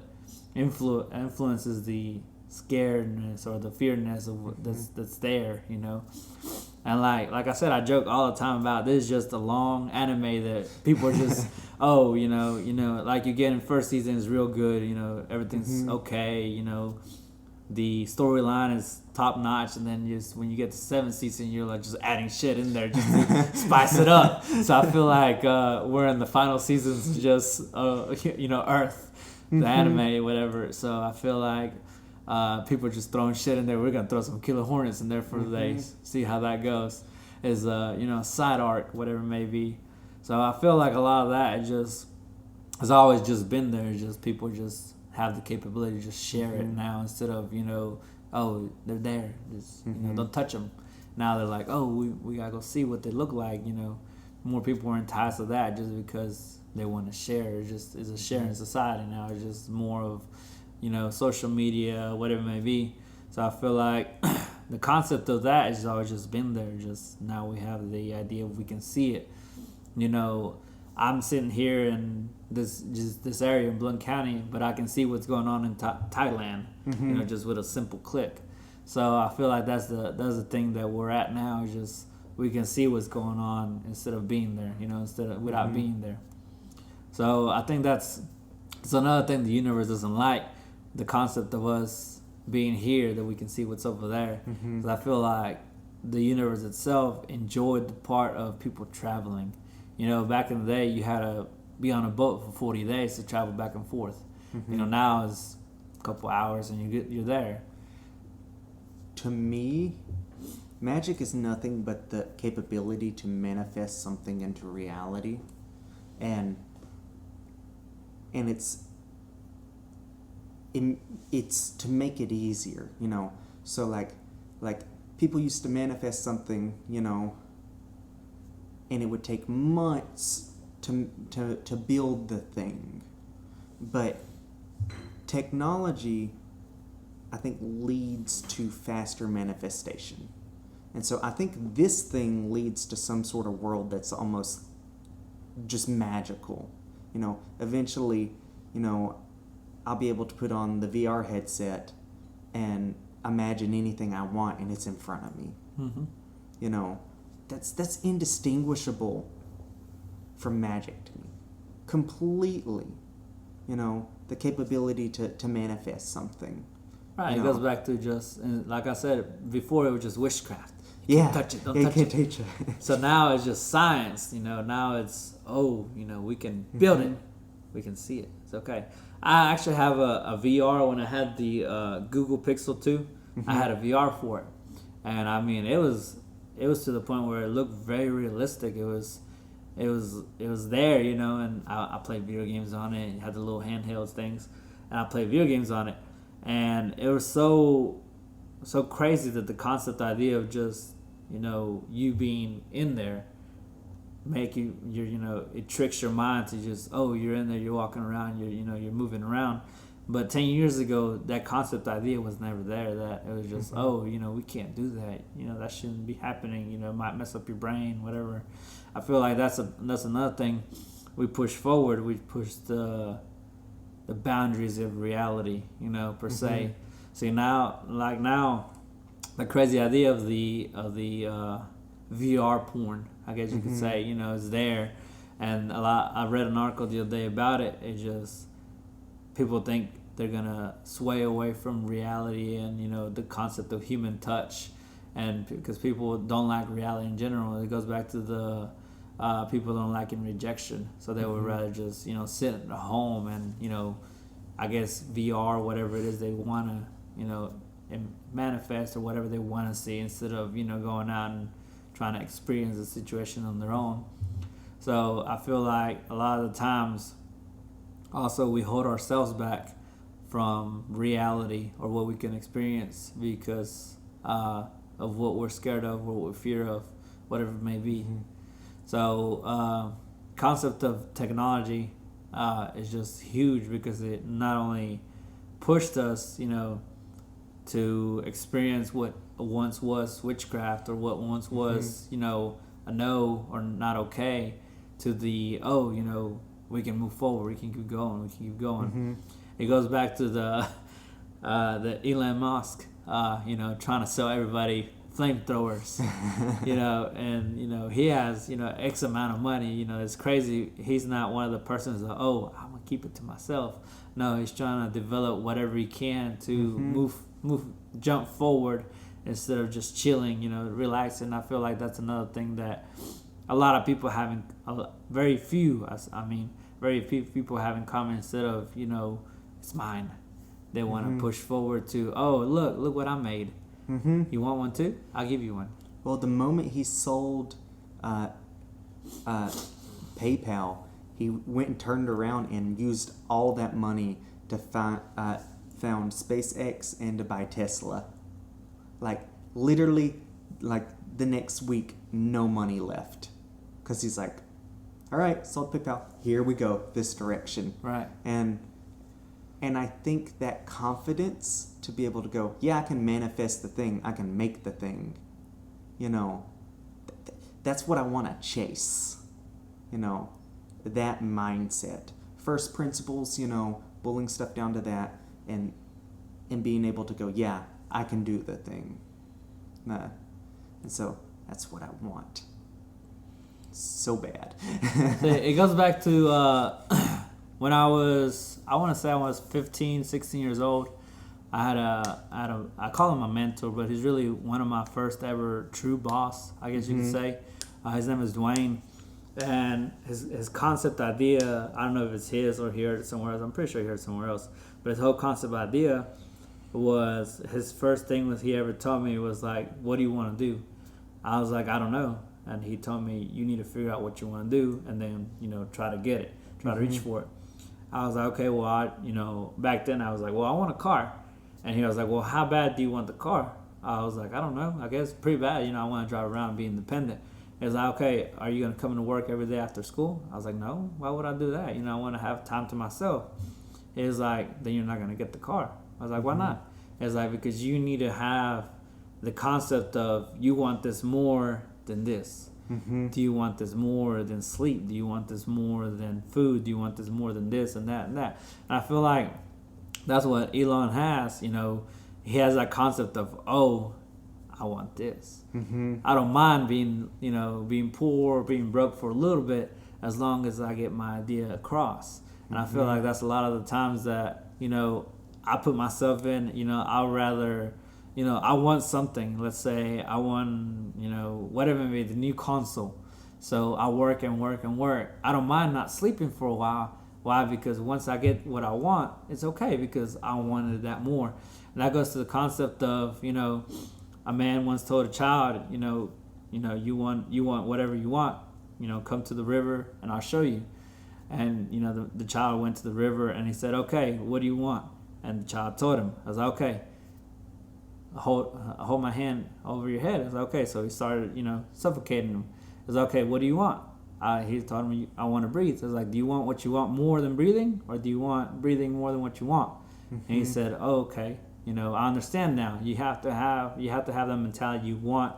influences the scaredness or the fearness of that's there, And like I said, I joke all the time about this is just a long anime that people are just, like you get in first season is real good, everything's okay, the storyline is top notch, and then just when you get to 7th season, you're like just adding shit in there just to spice it up. So I feel like we're in the final seasons of just Earth, the anime, whatever. So I feel like people are just throwing shit in there. We're gonna throw some Killer Hornets in there for the days, see how that goes. Is side arc, whatever it may be. So I feel like a lot of that has always just been there. Just people just have the capability to just share it now instead of oh, they're there, just don't touch them. Now they're like, oh, we gotta go see what they look like. More people are enticed to that just because they want to share. It's a sharing society now. It's just more of social media, whatever it may be. So I feel like the concept of that has always just been there. Just now we have the idea of we can see it. I'm sitting here in this area in Blount County, but I can see what's going on in Thailand. Just with a simple click. So I feel like that's the thing that we're at now. Is just we can see what's going on instead of being there. Without being there. So I think it's another thing the universe doesn't like, the concept of us being here, that we can see what's over there. Because I feel like the universe itself enjoyed the part of people traveling. Back in the day, you had to be on a boat for 40 days to travel back and forth. Now it's a couple hours and you're there.
To me, magic is nothing but the capability to manifest something into reality, and it's to make it easier. So like people used to manifest something, and it would take months to build the thing. But technology, I think, leads to faster manifestation. And so I think this thing leads to some sort of world that's almost just magical. Eventually, I'll be able to put on the VR headset and imagine anything I want, and it's in front of me. That's indistinguishable from magic to me. Completely. The capability to manifest something.
Right, it goes back to just, and like I said before, it was just witchcraft.
You
can't touch it, don't touch it.
Touch it.
So now it's just science, now it's, we can build it. We can see it. It's okay. I actually have a VR. When I had the Google Pixel 2, I had a VR for it. And I mean, it was to the point where it looked very realistic. It was there, and I played video games on it. It had the little handheld things, and I played video games on it. And it was so crazy that the concept idea of just, you being in there, it tricks your mind to just, you're in there, you're walking around, you're moving around. But 10 years ago, that concept idea was never there. That it was just, we can't do that. That shouldn't be happening. It might mess up your brain, whatever. I feel like that's another thing we push forward. We push the boundaries of reality, per se. See now, the crazy idea of the VR porn, I guess you could say, is there, and I read an article the other day about it. It just, people think they're gonna sway away from reality and the concept of human touch, and because people don't like reality in general, it goes back to the people don't like in rejection, so they would rather just sit at home and I guess VR, whatever it is they want to and manifest or whatever they want to see, instead of going out and trying to experience the situation on their own. So I feel like a lot of the times also we hold ourselves back from reality or what we can experience because of what we're scared of, what we're fear of, whatever it may be. So concept of technology is just huge because it not only pushed us, to experience what once was witchcraft or what once was, a no or not okay, to the we can move forward, we can keep going. It goes back to the Elon Musk, trying to sell everybody flamethrowers, and he has X amount of money. It's crazy. He's not one of the persons that I'm gonna keep it to myself. No, he's trying to develop whatever he can to move jump forward instead of just chilling, relaxing. I feel like that's another thing that a lot of people haven't, very few people have in common. Instead of, it's mine, they want to push forward to, oh, look what I made. You want one too? I'll give you one.
Well, the moment he sold PayPal, he went and turned around and used all that money to found SpaceX and to buy Tesla. Like, literally, like, the next week, no money left. Because he's like, all right, sold PayPal. Here we go, this direction.
Right.
And I think that confidence to be able to go, yeah, I can manifest the thing. I can make the thing. That's what I want to chase. That mindset. First principles, pulling stuff down to that and being able to go, yeah, I can do the thing. And so that's what I want. So bad.
It goes back to when I was 15, 16 years old. I call him my mentor, but he's really one of my first ever true boss, I guess you could say. His name is Dwayne. And his concept idea, I don't know if it's his or he heard it somewhere else. I'm pretty sure he heard it somewhere else. But his whole concept idea was, his first thing was he ever told me was like, what do you want to do? I was like, I don't know. And he told me, you need to figure out what you want to do and then, try to get it, try to reach for it. I was like, okay, well, back then I was like, well, I want a car. And he was like, well, how bad do you want the car? I was like, I don't know. I guess pretty bad. I want to drive around and be independent. He was like, okay, are you going to come into work every day after school? I was like, no, why would I do that? I want to have time to myself. He was like, then you're not going to get the car. I was like, why not? He was like, because you need to have the concept of, you want this more than this. Do you want this more than sleep? Do you want this more than food? Do you want this more than this and that and that? And I feel like that's what Elon has. He has that concept of, oh, I want this. I don't mind being poor or being broke for a little bit, as long as I get my idea across. And I feel like that's a lot of the times that, I put myself in, I'd rather, I want something. Let's say I want, whatever it may be, the new console. So I work and work and work. I don't mind not sleeping for a while. Why? Because once I get what I want, it's okay, because I wanted that more. And that goes to the concept of, a man once told a child, you want whatever you want, come to the river and I'll show you. And, the child went to the river and he said, okay, what do you want? And the child told him. I was like, okay, hold my hand over your head. I was like, okay. So he started, suffocating him. I was like, okay, what do you want? He told me, I want to breathe. I was like, do you want what you want more than breathing? Or do you want breathing more than what you want? And he said, oh, okay. I understand now. You have to have that mentality. You want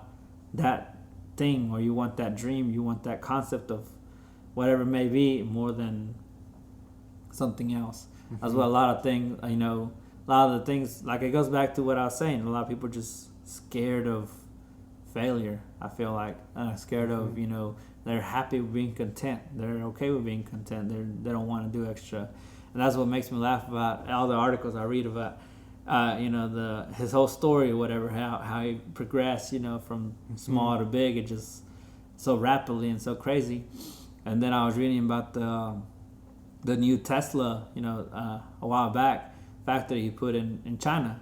that thing, or you want that dream. You want that concept of whatever it may be, more than something else. That's what a lot of things, a lot of the things, like, it goes back to what I was saying. A lot of people are just scared of failure. I feel like scared of, they're happy with being content. They're okay with being content. They don't want to do extra. And that's what makes me laugh about all the articles I read about, his whole story or whatever, how he progressed, from small to big, it just so rapidly and so crazy. And then I was reading about the new Tesla, a while back, factory he put in China.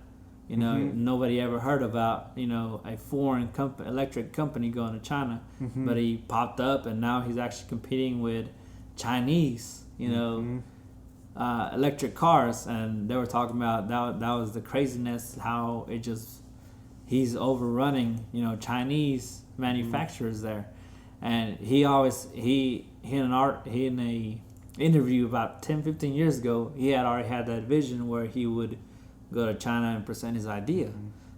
Nobody ever heard about, a foreign electric company going to China, but he popped up, and now he's actually competing with Chinese, electric cars. And they were talking about that was the craziness, how he's overrunning, Chinese manufacturers there. And he in a interview about 10-15 years ago, he had already had that vision where he would go to China and present his idea.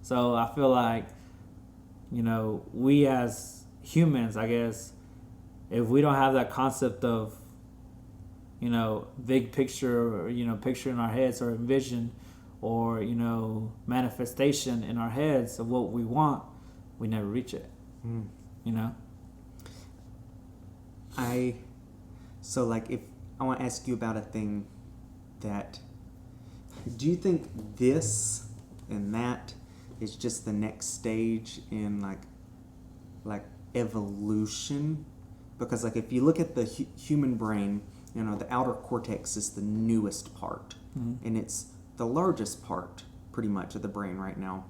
So I feel like, we as humans, I guess, if we don't have that concept of, big picture, or, picture in our heads, or vision, or, manifestation in our heads of what we want, we never reach it.
So like, if I want to ask you about a thing that, do you think this and that is just the next stage in like evolution, because like if you look at the human brain, you know, the outer cortex is the newest part, and it's the largest part pretty much of the brain right now,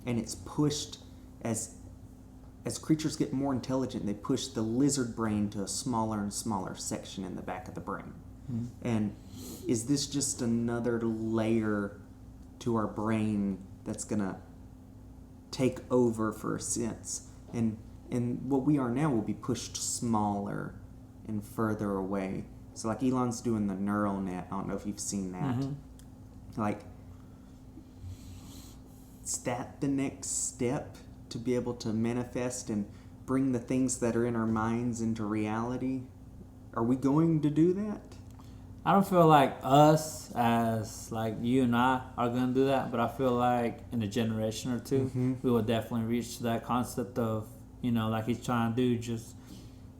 and it's pushed as creatures get more intelligent, they push the lizard brain to a smaller and smaller section in the back of the brain. And is this just another layer to our brain that's gonna take over for a sense? And what we are now will be pushed smaller and further away. So like Elon's doing the neural net. I don't know if you've seen that. Like, is that the next step to be able to manifest and bring the things that are in our minds into reality? Are we going to do that?
I don't feel like us, as like you and I, are going to do that, but I feel like in a generation or two, we will definitely reach that concept of, you know, like he's trying to do, just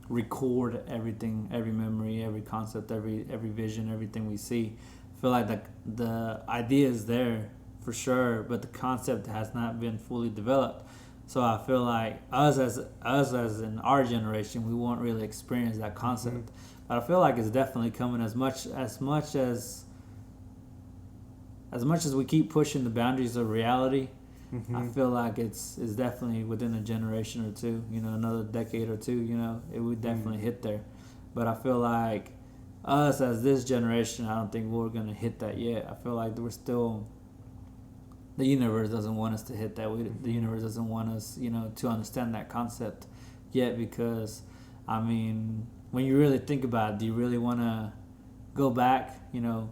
record everything, every memory, every concept, every vision, everything we see. I feel like the idea is there for sure, but the concept has not been fully developed. So I feel like us as in our generation, we won't really experience that concept. But I feel like it's definitely coming as much as we keep pushing the boundaries of reality. I feel like it's definitely within a generation or two, you know, another decade or two, you know, it would definitely hit there. But I feel like us as this generation, I don't think we're going to hit that yet. I feel like we're still, the universe doesn't want us to hit that. The universe doesn't want us, you know, to understand that concept yet, because, I mean, when you really think about it, do you really want to go back, you know,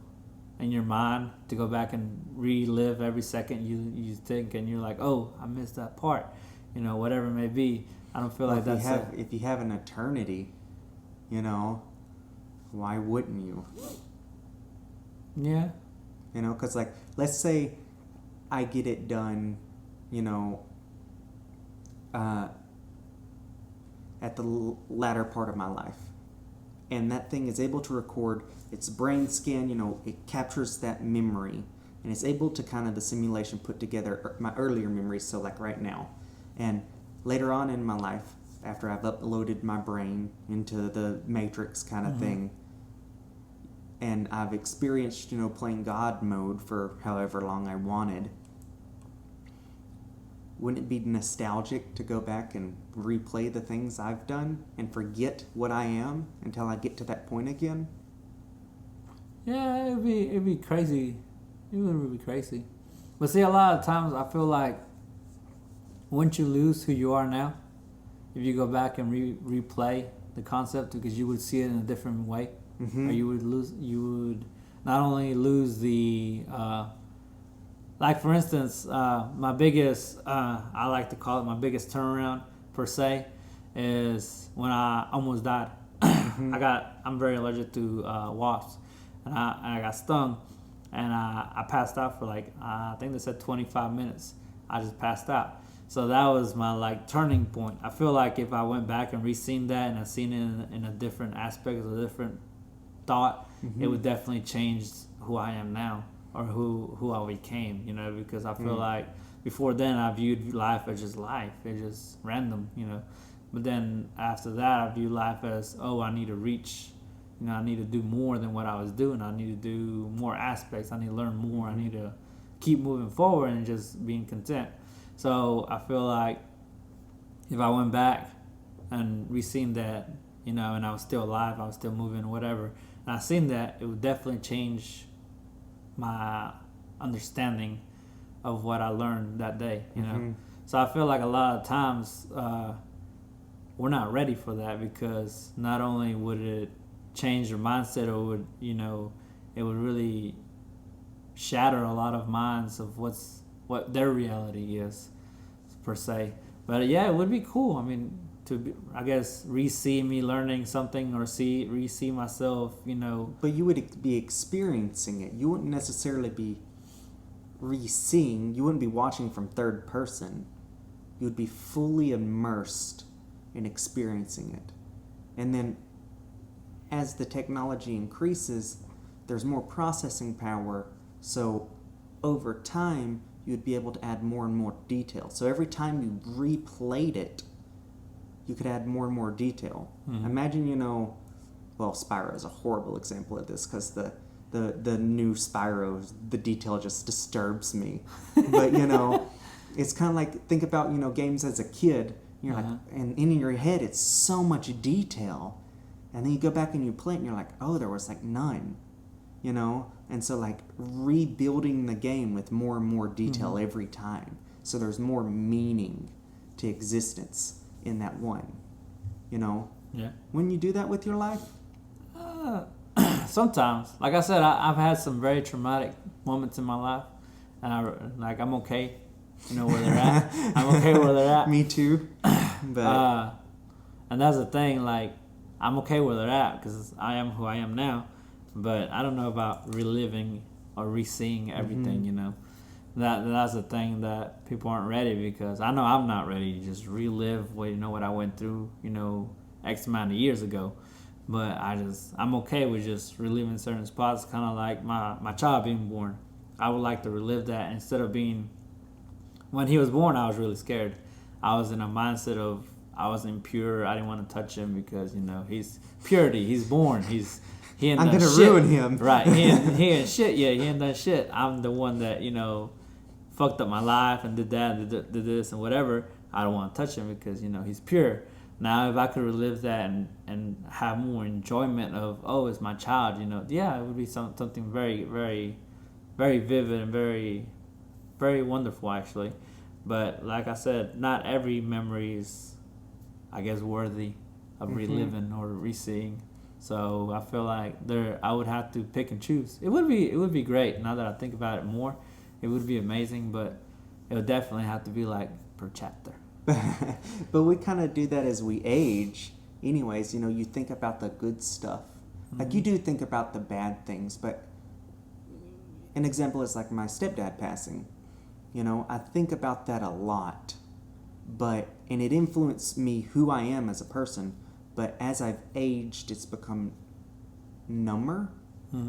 in your mind, to go back and relive every second you think, and you're like, oh, I missed that part, you know, whatever it may be. I don't feel like that's
if you have an eternity, you know, why wouldn't you?
Yeah.
You know, because like, let's say I get it done, you know, at the latter part of my life, and that thing is able to record its brain scan, you know, it captures that memory, and it's able to kind of the simulation put together my earlier memories, so like right now. And later on in my life, after I've uploaded my brain into the matrix kind of thing, and I've experienced, you know, playing God mode for however long I wanted, wouldn't it be nostalgic to go back and replay the things I've done and forget what I am until I get to that point again?
Yeah, it'd be crazy. It would really be crazy. But see, a lot of times I feel like once you lose who you are now, if you go back and replay the concept, because you would see it in a different way, or you would not only lose the like, for instance, my biggest, I like to call it my biggest turnaround per se, is when I almost died. I'm very allergic to wasps, and I got stung, and I passed out for like, I think they said 25 minutes. I just passed out. So that was my like turning point. I feel like if I went back and re-seen that and I seen it in a different aspect, a different thought, it would definitely change who I am now, or who I became, you know, because I feel like before then I viewed life as just life. It's just random, you know. But then after that, I view life as, oh, I need to reach, you know, I need to do more than what I was doing. I need to do more aspects. I need to learn more. I need to keep moving forward and just being content. So I feel like if I went back and re-seen that, you know, and I was still alive, I was still moving, whatever, and I seen that, it would definitely change my understanding of what I learned that day, you know. So I feel like a lot of times we're not ready for that, because not only would it change your mindset, or would, you know, it would really shatter a lot of minds of what their reality is per se. But yeah, it would be cool. I mean, I guess re-see me learning something, or re-see myself, you know.
But you would be experiencing it. You wouldn't necessarily be re-seeing. You wouldn't be watching from third person. You would be fully immersed in experiencing it. And then as the technology increases, there's more processing power. So over time, you would be able to add more and more detail. So every time you replayed it, you could add more and more detail. Imagine, well, Spyro is a horrible example of this because the new Spyro, the detail just disturbs me. But, it's kind of like, think about, games as a kid. You're like, and in your head, it's so much detail. And then you go back and you play it and you're like, oh, there was like none. And so like rebuilding the game with more and more detail every time. So there's more meaning to existence in that one.
Yeah.
When you do that with your life?
Sometimes. Like I said, I've had some very traumatic moments in my life. And I'm okay. Where they're at. I'm okay where they're at.
Me too. But
and that's the thing, like, I'm okay where they're at because I am who I am now. But I don't know about reliving or re-seeing everything, That's the thing that people aren't ready, because I know I'm not ready to just relive what I went through, X amount of years ago. But I'm okay with just reliving certain spots, kind of like my child being born. I would like to relive that instead of being... When he was born, I was really scared. I was in a mindset of I was impure. I didn't want to touch him because, he's purity. He's born. I'm
going to ruin him.
Right. He ain't shit yet. He ain't done shit. I'm the one that, fucked up my life and did that and did this and whatever. I don't want to touch him because, he's pure. Now, if I could relive that and have more enjoyment of, oh, it's my child, yeah, it would be something very, very, very vivid and very, very wonderful, actually. But like I said, not every memory is, I guess, worthy of reliving or re-seeing. So I feel like I would have to pick and choose. It would be great now that I think about it more. It would be amazing, but it would definitely have to be like per chapter.
But we kind of do that as we age. Anyways, you think about the good stuff. Like you do think about the bad things, but an example is like my stepdad passing. I think about that a lot. And it influenced me who I am as a person. But as I've aged, it's become number.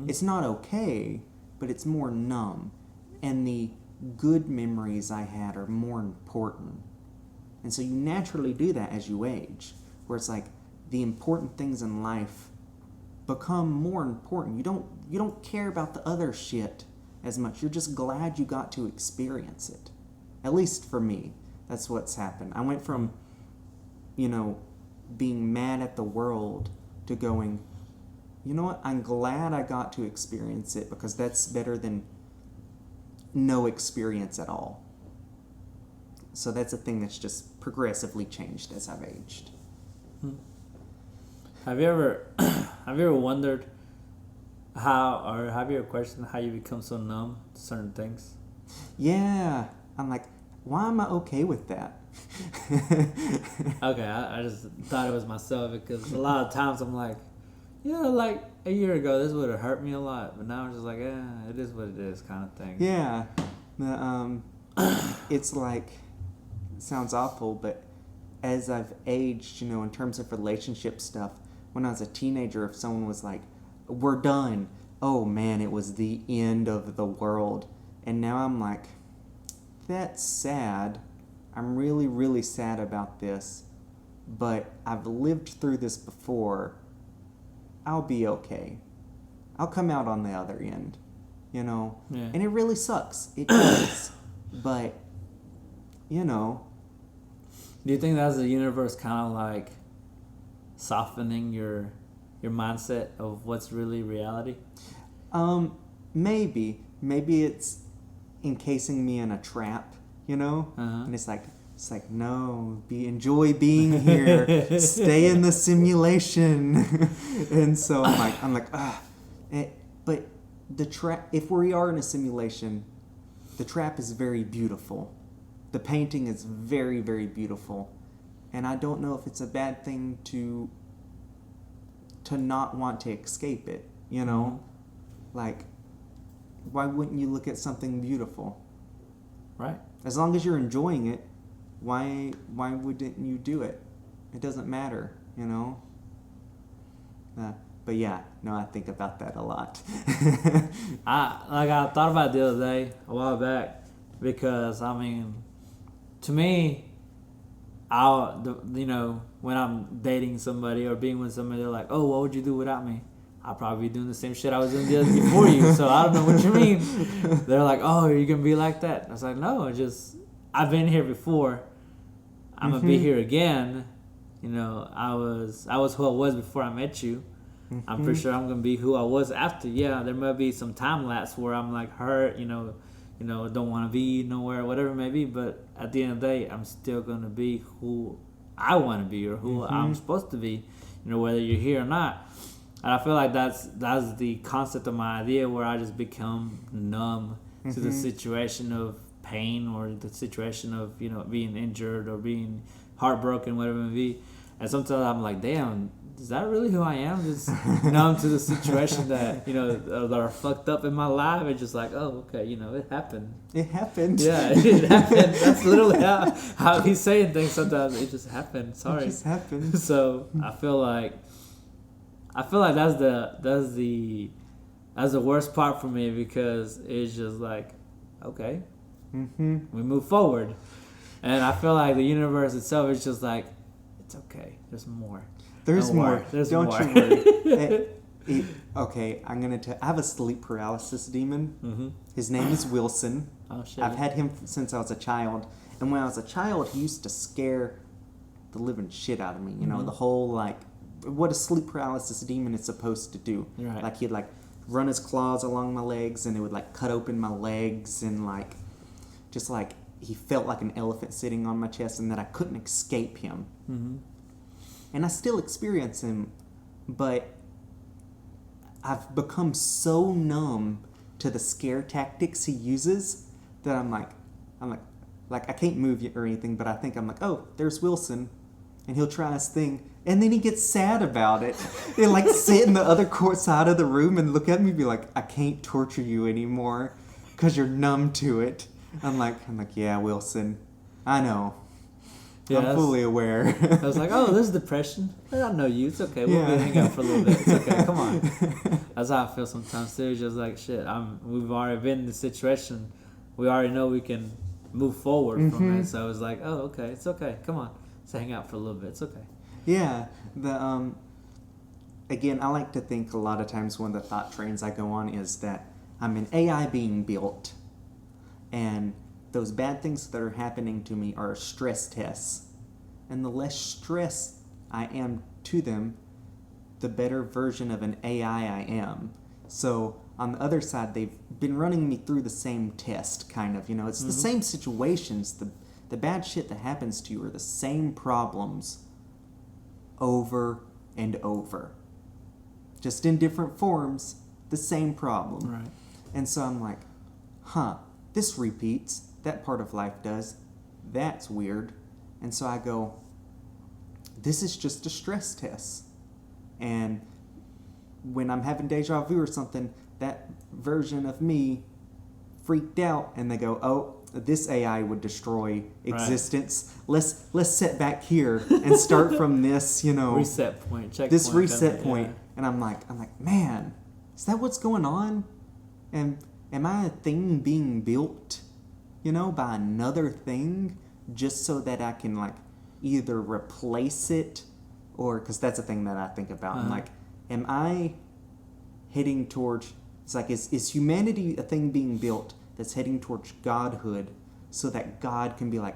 It's not okay, but it's more numb. And the good memories I had are more important. And so you naturally do that as you age, where it's like the important things in life become more important. You don't care about the other shit as much. You're just glad you got to experience it. At least for me, that's what's happened. I went from, being mad at the world to going, you know what, I'm glad I got to experience it because that's better than no experience at all. So that's a thing that's just progressively changed as I've aged.
Have you ever wondered how, or have you ever questioned how you become so numb to certain things?
Yeah. I'm like, why am I okay with that?
Okay, I just thought it was myself because a lot of times I'm like, like a year ago this would have hurt me a lot, but now I'm just like, it is what it is kind of thing.
Yeah. It's like, it sounds awful, but as I've aged, in terms of relationship stuff, when I was a teenager, if someone was like, we're done, oh man, it was the end of the world. And now I'm like, that's sad. I'm really, really sad about this, but I've lived through this before. I'll be okay. I'll come out on the other end, Yeah. And it really sucks. It does. But,
Do you think that's the universe kind of like softening your mindset of what's really reality?
Maybe it's encasing me in a trap, and it's like no, enjoy being here, stay in the simulation. And so I'm like but the trap, if we are in a simulation, the trap is very beautiful, the painting is very, very beautiful, and I don't know if it's a bad thing to not want to escape it, like, why wouldn't you look at something beautiful?
Right.
As long as you're enjoying it, why wouldn't you do it? It doesn't matter, But yeah, no, I think about that a lot.
I thought about it the other day, a while back, because I mean, to me, when I'm dating somebody or being with somebody, they're like, "Oh, what would you do without me?" I'll probably be doing the same shit I was doing before you. So I don't know what you mean. They're like, "Oh, are you gonna be like that?" I was like, "No, I've been here before. I'm gonna be here again. You know, I was who I was before I met you. I'm pretty sure I'm gonna be who I was after. Yeah, there might be some time lapse where I'm like hurt, don't want to be nowhere, whatever it may be. But at the end of the day, I'm still gonna be who I want to be or who I'm supposed to be. Whether you're here or not. And I feel like that's the concept of my idea, where I just become numb to the situation of pain or the situation of being injured or being heartbroken, whatever it may be. And sometimes I'm like, damn, is that really who I am? Just numb to the situation that that are fucked up in my life. It's just like, oh, okay, it happened.
It happened.
Yeah, it happened. That's literally how he's saying things sometimes. It just happened. Sorry.
It just happened.
So I feel like that's the worst part for me, because it's just like, okay, we move forward, and I feel like the universe itself is just like, it's okay. There's more.
There's more. Don't you worry. Okay, I'm gonna tell. I have a sleep paralysis demon. His name is Wilson.
Oh shit!
I've had him since I was a child, and when I was a child, he used to scare the living shit out of me. The whole like, what a sleep paralysis demon is supposed to do.
Right.
Like he'd like run his claws along my legs, and it would like cut open my legs, and like just like he felt like an elephant sitting on my chest, and that I couldn't escape him. And I still experience him, but I've become so numb to the scare tactics he uses that I'm like I can't move or anything, but I think I'm like, oh, there's Wilson, and he'll try his thing, and then he gets sad about it. He'll like sit in the other side of the room and look at me and be like, I can't torture you anymore because you're numb to it. I'm like, yeah, Wilson, I know. Yeah, I'm fully aware.
I was like, oh, this is depression. I don't know you. It's okay. We'll be hanging out for a little bit. It's okay. Come on. That's how I feel sometimes too. It's just like, shit, we've already been in the situation. We already know we can move forward from it. So it's like, oh, okay. It's okay. Come on. Let's hang out for a little bit. It's okay.
Yeah. Again, I like to think a lot of times one of the thought trains I go on is that I'm an AI being built, and those bad things that are happening to me are stress tests. And the less stressed I am to them, the better version of an AI I am. So on the other side, they've been running me through the same test, kind of. It's the same situations. The bad shit that happens to you are the same problems over and over. Just in different forms, the same problem.
Right.
And so I'm like, this repeats. That part of life does. That's weird. And so I go, this is just a stress test. And when I'm having deja vu or something, that version of me freaked out, and they go, oh, this AI would destroy existence. Right. Let's sit back here and start from this,
reset point.
This reset point. Yeah. And I'm like, man, is that what's going on? And am I a thing being built, by another thing, just so that I can like either replace it, or because that's a thing that I think about. I'm like, am I heading towards? It's like, is humanity a thing being built that's heading towards godhood, so that God can be like,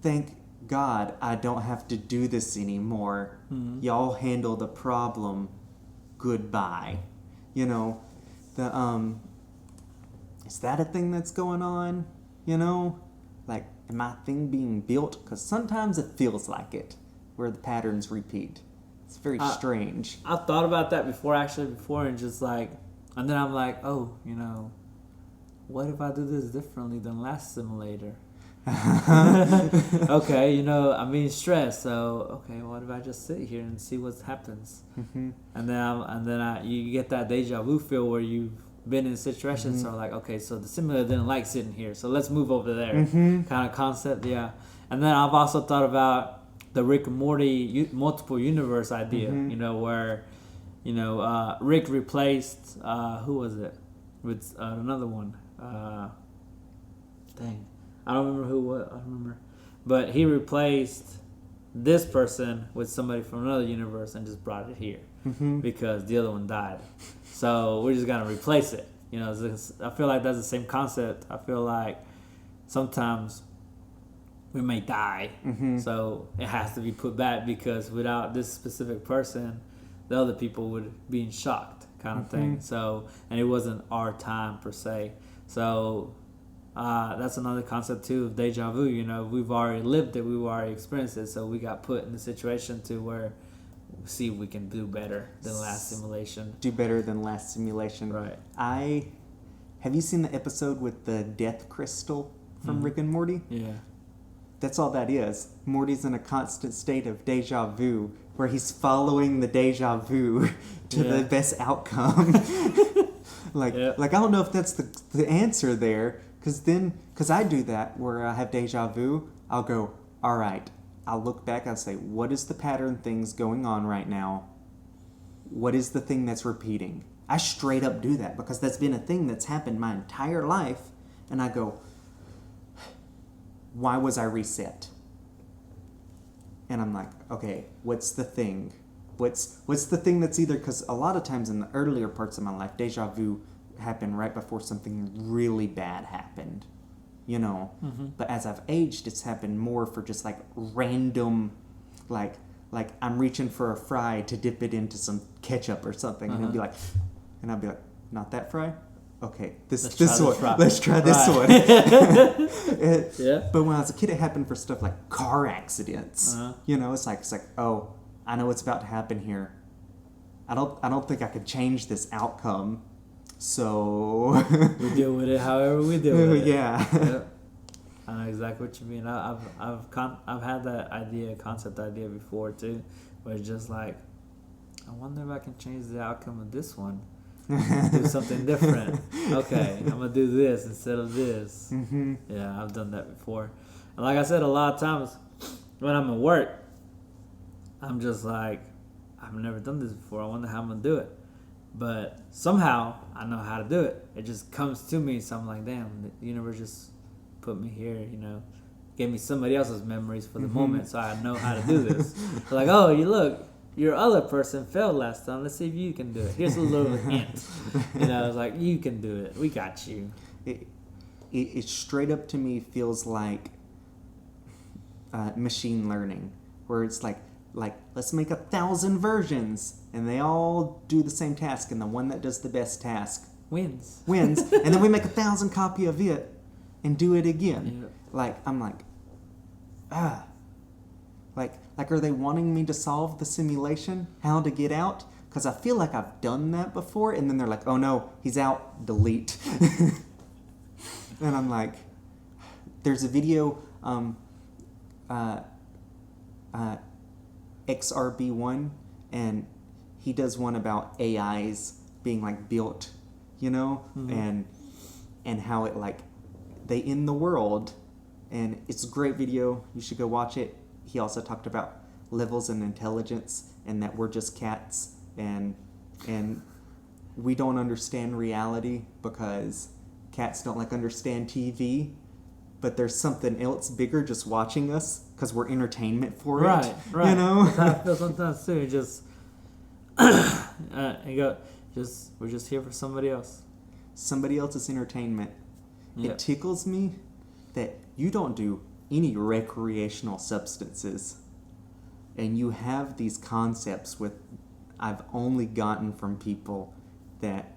thank God I don't have to do this anymore. Y'all handle the problem. Goodbye. Is that a thing that's going on? Like, am I a thing being built? Because sometimes it feels like it, where the patterns repeat. It's very strange.
I've thought about that before, and just like, and then I'm like, oh, what if I do this differently than last simulator? Okay, I'm being stressed, so okay, what if I just sit here and see what happens? And then you get that deja vu feel where you've been in situations, so like, okay, so the simulator didn't like sitting here, so let's move over there, kind of concept, yeah. And then I've also thought about the Rick and Morty multiple universe idea, where Rick replaced who was it with another one. dang, I don't remember who what I don't remember, but he replaced this person with somebody from another universe and just brought it here because the other one died. So we're just gonna replace it. You know, I feel like that's the same concept. I feel like sometimes we may die, so it has to be put back because without this specific person, the other people would be in shocked, kind of thing. So, and it wasn't our time per se. So that's another concept too of deja vu. You know, we've already lived it, we've already experienced it, so we got put in a situation to where see if we can do better than last simulation.
Do better than last simulation.
Right.
Have you seen the episode with the death crystal from Rick and Morty?
Yeah.
That's all that is. Morty's in a constant state of deja vu, where he's following the deja vu to the best outcome. like I don't know if that's the answer there, because I do that where I have deja vu. I'll go, all right. I'll look back and say, what is the pattern things going on right now? What is the thing that's repeating? I straight up do that because that's been a thing that's happened my entire life, and I go, why was I reset? And I'm like, okay, what's the thing? What's the thing that's either, because a lot of times in the earlier parts of my life, deja vu happened right before something really bad happened, you know? But as I've aged, it's happened more for just like random, like I'm reaching for a fry to dip it into some ketchup or something, and I'll be like, not that fry? Okay, this one. Let's try this one. But when I was a kid, it happened for stuff like car accidents. You know, it's like, oh, I know what's about to happen here. I don't think I could change this outcome. So
we deal with it however we deal with it.
Yeah.
Yep. I know exactly what you mean. I've had that concept idea before too, where it's just like, I wonder if I can change the outcome of this one. Do something different. Okay, I'm gonna do this instead of this. Yeah, I've done that before. And like I said, a lot of times when I'm at work, I'm just like, I've never done this before. I wonder how I'm gonna do it. But somehow I know how to do it. It just comes to me. So I'm like, damn, the universe just put me here. You know, gave me somebody else's memories for the moment, so I know how to do this. Like, oh, you look. Your other person failed last time. Let's see if you can do it. Here's a little hint. You know, it's like, you can do it. We got you.
It straight up to me feels like machine learning, where it's like let's make 1,000 versions, and they all do the same task, and the one that does the best task
wins.
And then we make 1,000 copy of it and do it again. Yeah. I'm like, Like, are they wanting me to solve the simulation? How to get out? Because I feel like I've done that before, and then they're like, oh no, he's out, delete. And I'm like, there's a video, XRB1, and he does one about AIs being like built, you know, and how it like, they end the world, and it's a great video. You should go watch it. He also talked about levels in intelligence and that we're just cats and we don't understand reality because cats don't like understand TV, but there's something else bigger just watching us because we're entertainment for it. Right. You know?
That's how I feel sometimes too. We're just here for somebody else.
Somebody else's entertainment.
Yep.
It tickles me that you don't do any recreational substances, and you have these concepts I've only gotten from people that,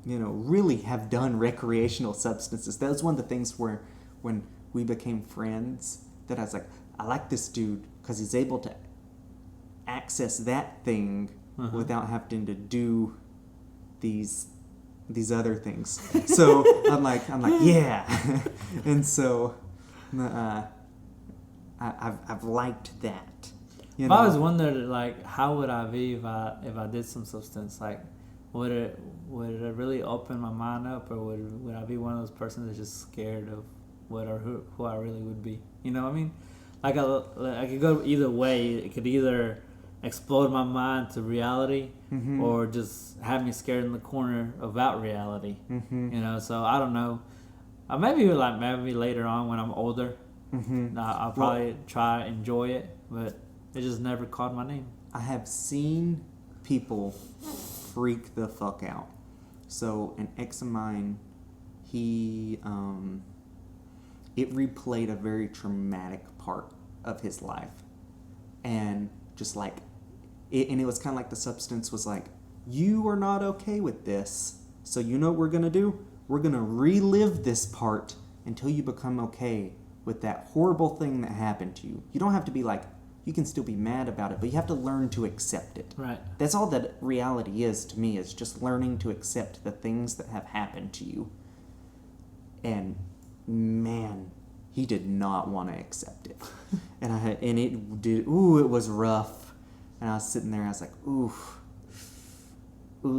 you know, really have done recreational substances. That was one of the things where when we became friends, that I was like, I like this dude because he's able to access that thing without having to do these other things. So I'm like, yeah. And so I've liked that. You know?
I always wondered, like, how would I be if I did some substance? Like, would it really open my mind up, or would I be one of those persons that's just scared of who I really would be? You know what I mean? Like, I could go either way. It could either explode my mind to reality, or just have me scared in the corner about reality. You know, so I don't know. maybe later on when I'm older,
Mm-hmm.
I'll probably try to enjoy it, but it just never called my name.
I have seen people freak the fuck out. So an ex of mine, he it replayed a very traumatic part of his life, and just like it, and it was kind of like the substance was like, you are not okay with this, so you know what we're gonna do? We're gonna relive this part until you become okay with that horrible thing that happened to you. You don't have to be like, you can still be mad about it, but you have to learn to accept it.
Right.
That's all that reality is to me, is just learning to accept the things that have happened to you. And man, he did not want to accept it. and it was rough. And I was sitting there, I was like, ooh,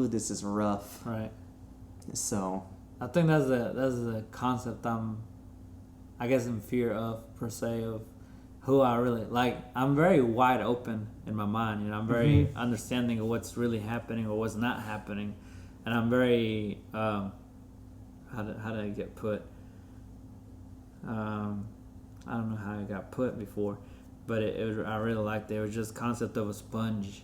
this is rough.
Right.
So
I think that's the concept I guess in fear of, per se, of who I really like. I'm very wide open in my mind, you know. I'm very understanding of what's really happening or what's not happening, and I'm very how did I get put? I don't know how I got put before, but I really liked it. It was just concept of a sponge.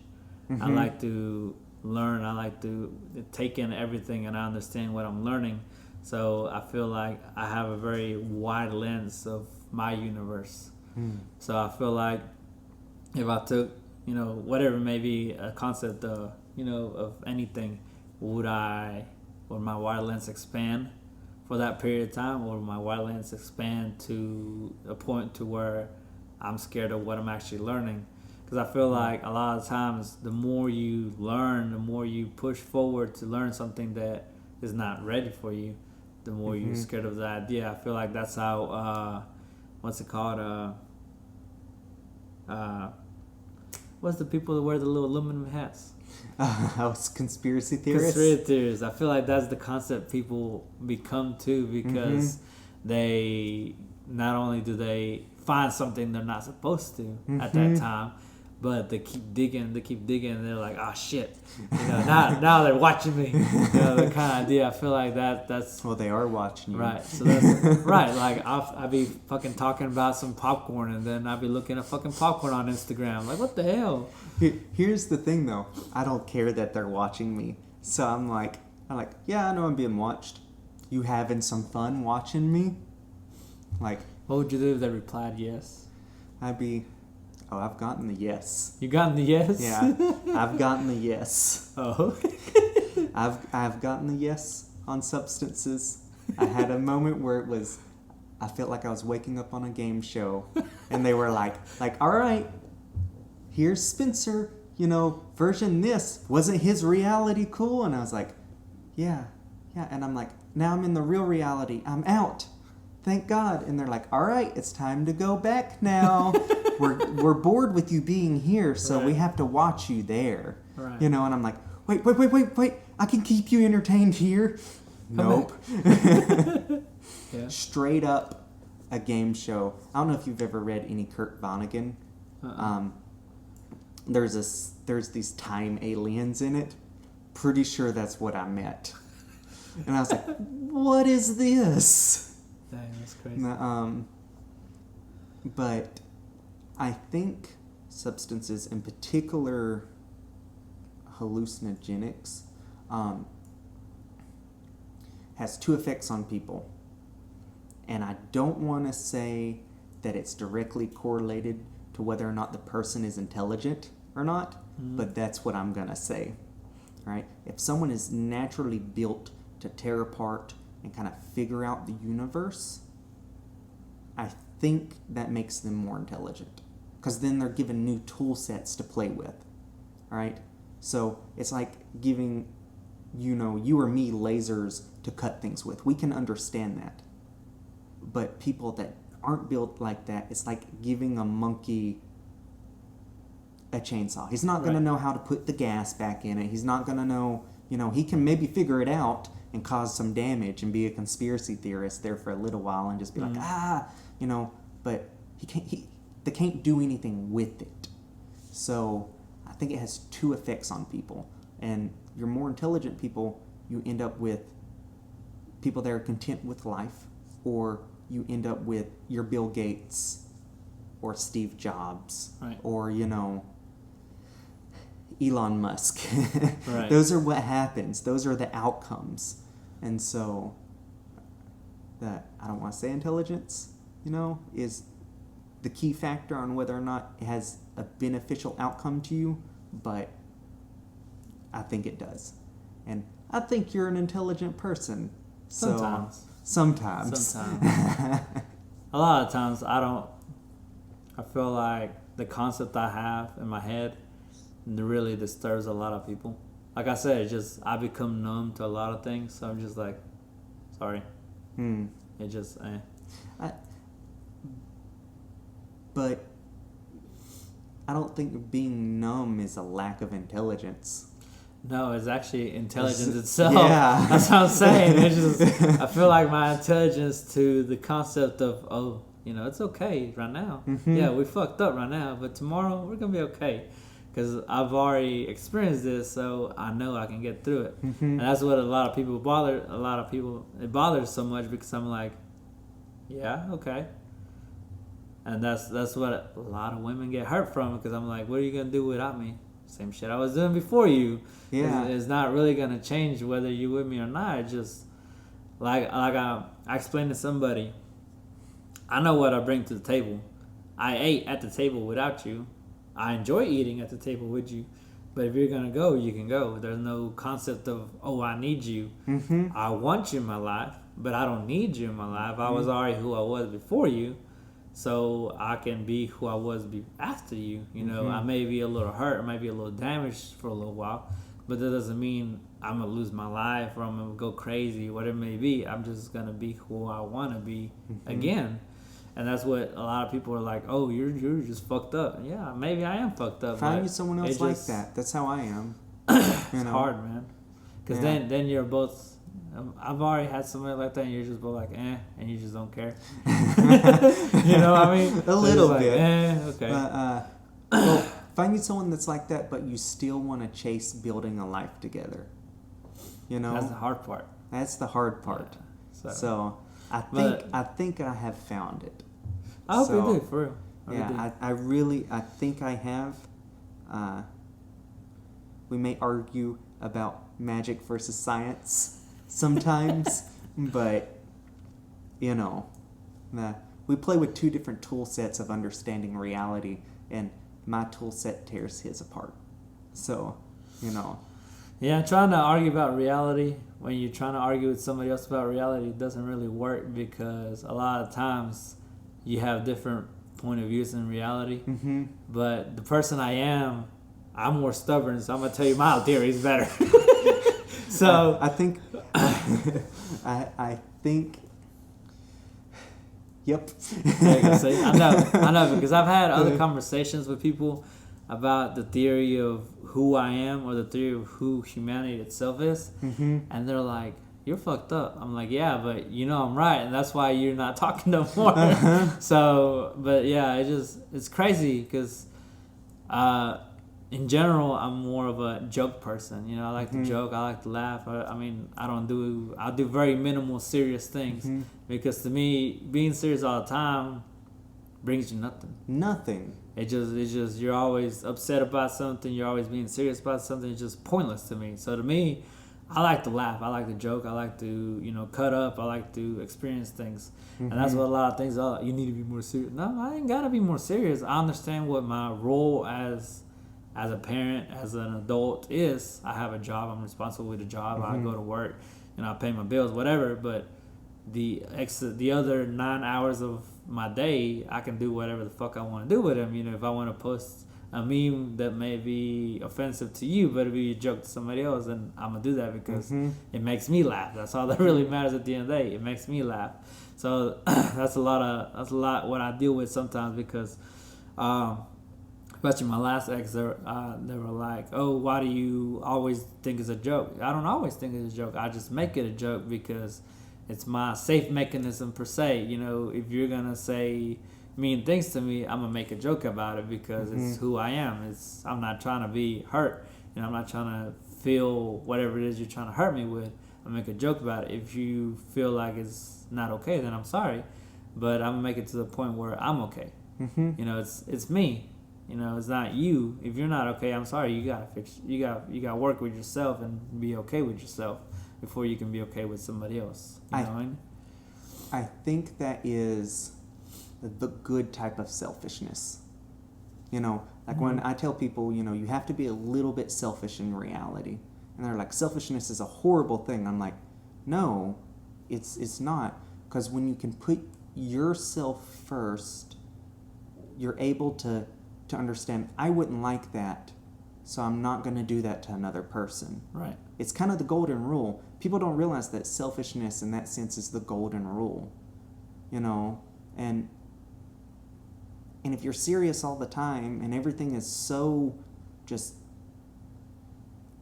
I like to learn. I like to take in everything, and I understand what I'm learning. So I feel like I have a very wide lens of my universe. So I feel like if I took, you know, whatever may be a concept, you know, of anything, would my wide lens expand for that period of time, or would my wide lens expand to a point to where I'm scared of what I'm actually learning? Because I feel like a lot of times, the more you learn, the more you push forward to learn something that is not ready for you, the more you're scared of the idea. I feel like that's how, what's it called? What's the people that wear the little aluminum hats?
Conspiracy theorists?
Conspiracy theorists. I feel like that's the concept people become too, because they, not only do they find something they're not supposed to at that time, but they keep digging, and they're like, oh shit, you know, now they're watching me, you know, the kind of idea. I feel like that's
well, they are watching you,
right. So that's right. Like I'll be fucking talking about some popcorn, and then I'll be looking at fucking popcorn on Instagram. Like, what the hell?
Here's the thing, though. I don't care that they're watching me, so I'm like, yeah, I know I'm being watched. You having some fun watching me? Like,
what would you do if they replied yes?
I'd be, oh, I've gotten the yes.
You gotten the yes?
Yeah, I've gotten the yes.
Oh.
I've gotten the yes on substances. I had a moment where I felt like I was waking up on a game show, and they were like, all right, here's Spencer, you know, version this. Wasn't his reality cool? And I was like, yeah. And I'm like, now I'm in the real reality. I'm out. Thank God. And they're like, all right, it's time to go back now. We're bored with you being here, so we have to watch you there.
Right.
You know, and I'm like, wait. I can keep you entertained here. Nope.
Yeah.
Straight up a game show. I don't know if you've ever read any Kurt Vonnegut. There's these time aliens in it. Pretty sure that's what I met. And I was like, what is this?
Dang, that's crazy.
But I think substances, in particular hallucinogenics, has two effects on people. And I don't want to say that it's directly correlated to whether or not the person is intelligent or not, but that's what I'm going to say. Right? If someone is naturally built to tear apart and kind of figure out the universe, I think that makes them more intelligent, because then they're given new tool sets to play with. All right? So it's like giving, you or me lasers to cut things with. We can understand that. But people that aren't built like that, it's like giving a monkey a chainsaw. He's not going to know how to put the gas back in it. He's not going to know, he can maybe figure it out and cause some damage and be a conspiracy theorist there for a little while and just be like, but they can't do anything with it. So I think it has two effects on people. And your more intelligent people, you end up with people that are content with life, or you end up with your Bill Gates or Steve Jobs,
Right.
or, Elon Musk.
Right.
Those are what happens. Those are the outcomes. And so, I don't want to say intelligence, is the key factor on whether or not it has a beneficial outcome to you, but I think it does. And I think you're an intelligent person.
Sometimes.
Sometimes.
A lot of times I feel like the concept I have in my head really disturbs a lot of people. Like I said, I become numb to a lot of things, so I'm just like, sorry. It just,
But I don't think being numb is a lack of intelligence.
No, it's actually intelligence itself.
Yeah.
That's what I'm saying. I feel like my intelligence to the concept of, it's okay right now.
Mm-hmm.
Yeah, we fucked up right now, but tomorrow we're going to be okay. Because I've already experienced this, so I know I can get through it.
Mm-hmm.
And that's what it bothers so much, because I'm like, yeah, okay. And that's what a lot of women get hurt from, because I'm like, what are you going to do without me? Same shit I was doing before you.
Yeah.
It's not really going to change whether you're with me or not. It's just, like I explained to somebody, I know what I bring to the table. I ate at the table without you. I enjoy eating at the table with you. But if you're going to go, you can go. There's no concept of, I need you.
Mm-hmm.
I want you in my life, but I don't need you in my life. I was already who I was before you. So I can be who I was after you. I may be a little hurt, I might be a little damaged for a little while, but that doesn't mean I'm going to lose my life or I'm going to go crazy, whatever it may be. I'm just going to be who I want to be again. And that's what a lot of people are like, oh, you're just fucked up. Yeah, maybe I am fucked up.
Find you someone else like that. That's how I am.
It's hard, man. Because then you're both... I've already had somebody like that, and you're just both like, and you just don't care. You know what I mean?
A little bit.
Okay.
Well, find you someone that's like that, but you still want to chase building a life together.
That's the hard part.
That's the hard part.
Yeah,
so I think I have found it.
I hope you do, for real.
I think I have. We may argue about magic versus science sometimes, but we play with two different tool sets of understanding reality, and my tool set tears his apart. So,
Yeah, trying to argue about reality when you're trying to argue with somebody else about reality doesn't really work, because a lot of times you have different point of views in reality.
Mm-hmm.
But the person I'm more stubborn, so I'm gonna tell you my theory is better. So
I think I think. Yep.
I know, because I've had other conversations with people about the theory of who I am, or the theory of who humanity itself is, and they're like, "You're fucked up." I'm like, "Yeah, but I'm right, and that's why you're not talking no more." So, but yeah, it's crazy, because in general, I'm more of a joke person. I like to joke, I like to laugh. I'll do very minimal serious things, because to me, being serious all the time brings you nothing.
Nothing.
It's just you're always upset about something. You're always being serious about something. It's just pointless to me. So to me, I like to laugh. I like to joke. I like to cut up. I like to experience things, and that's what a lot of things are. You need to be more serious. No, I ain't gotta be more serious. I understand what my role as a parent, as an adult is. I have a job. I'm responsible with a job. I go to work, I pay my bills, whatever. But the other 9 hours of my day, I can do whatever the fuck I want to do with them. If I want to post a meme that may be offensive to you, but if you joke to somebody else, then I'm gonna do that, because it makes me laugh. That's all that really matters at the end of the day. It makes me laugh. So that's a lot what I deal with sometimes, because especially my last ex, they were like, "Oh, why do you always think it's a joke?" I don't always think it's a joke. I just make it a joke because it's my safe mechanism per se. If you're gonna say mean things to me, I'm gonna make a joke about it, because it's who I am. I'm not trying to be hurt. I'm not trying to feel whatever it is you're trying to hurt me with. make a joke about it. If you feel like it's not okay, then I'm sorry, but I'm gonna make it to the point where I'm okay.
Mm-hmm.
You know, it's me. You know, it's not you. If you're not okay, I'm sorry. You gotta fix. You gotta work with yourself and be okay with yourself before you can be okay with somebody else. You know what I mean?
I think that is the good type of selfishness. You know, like when I tell people, you know, you have to be a little bit selfish in reality, and they're like, selfishness is a horrible thing. I'm like, no, it's not, because when you can put yourself first, you're able to understand, I wouldn't like that, so I'm not going to do that to another person.
Right.
It's kind of the golden rule. People don't realize that selfishness in that sense is the golden rule, you know, and if you're serious all the time and everything is so just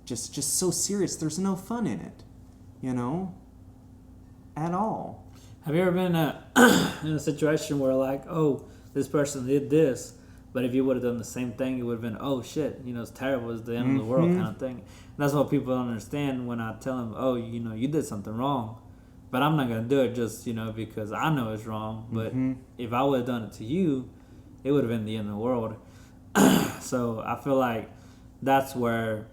so serious, there's no fun in it, you know, at all.
Have you ever been in a situation where like, oh, this person did this, but if you would have done the same thing, it would have been, oh shit, you know, it's terrible, it's the end of the world kind of thing. And that's what people don't understand when I tell them, oh, you know, you did something wrong, but I'm not gonna do it just, you know, because I know it's wrong. But if I would have done it to you, it would have been the end of the world. So I feel like that's where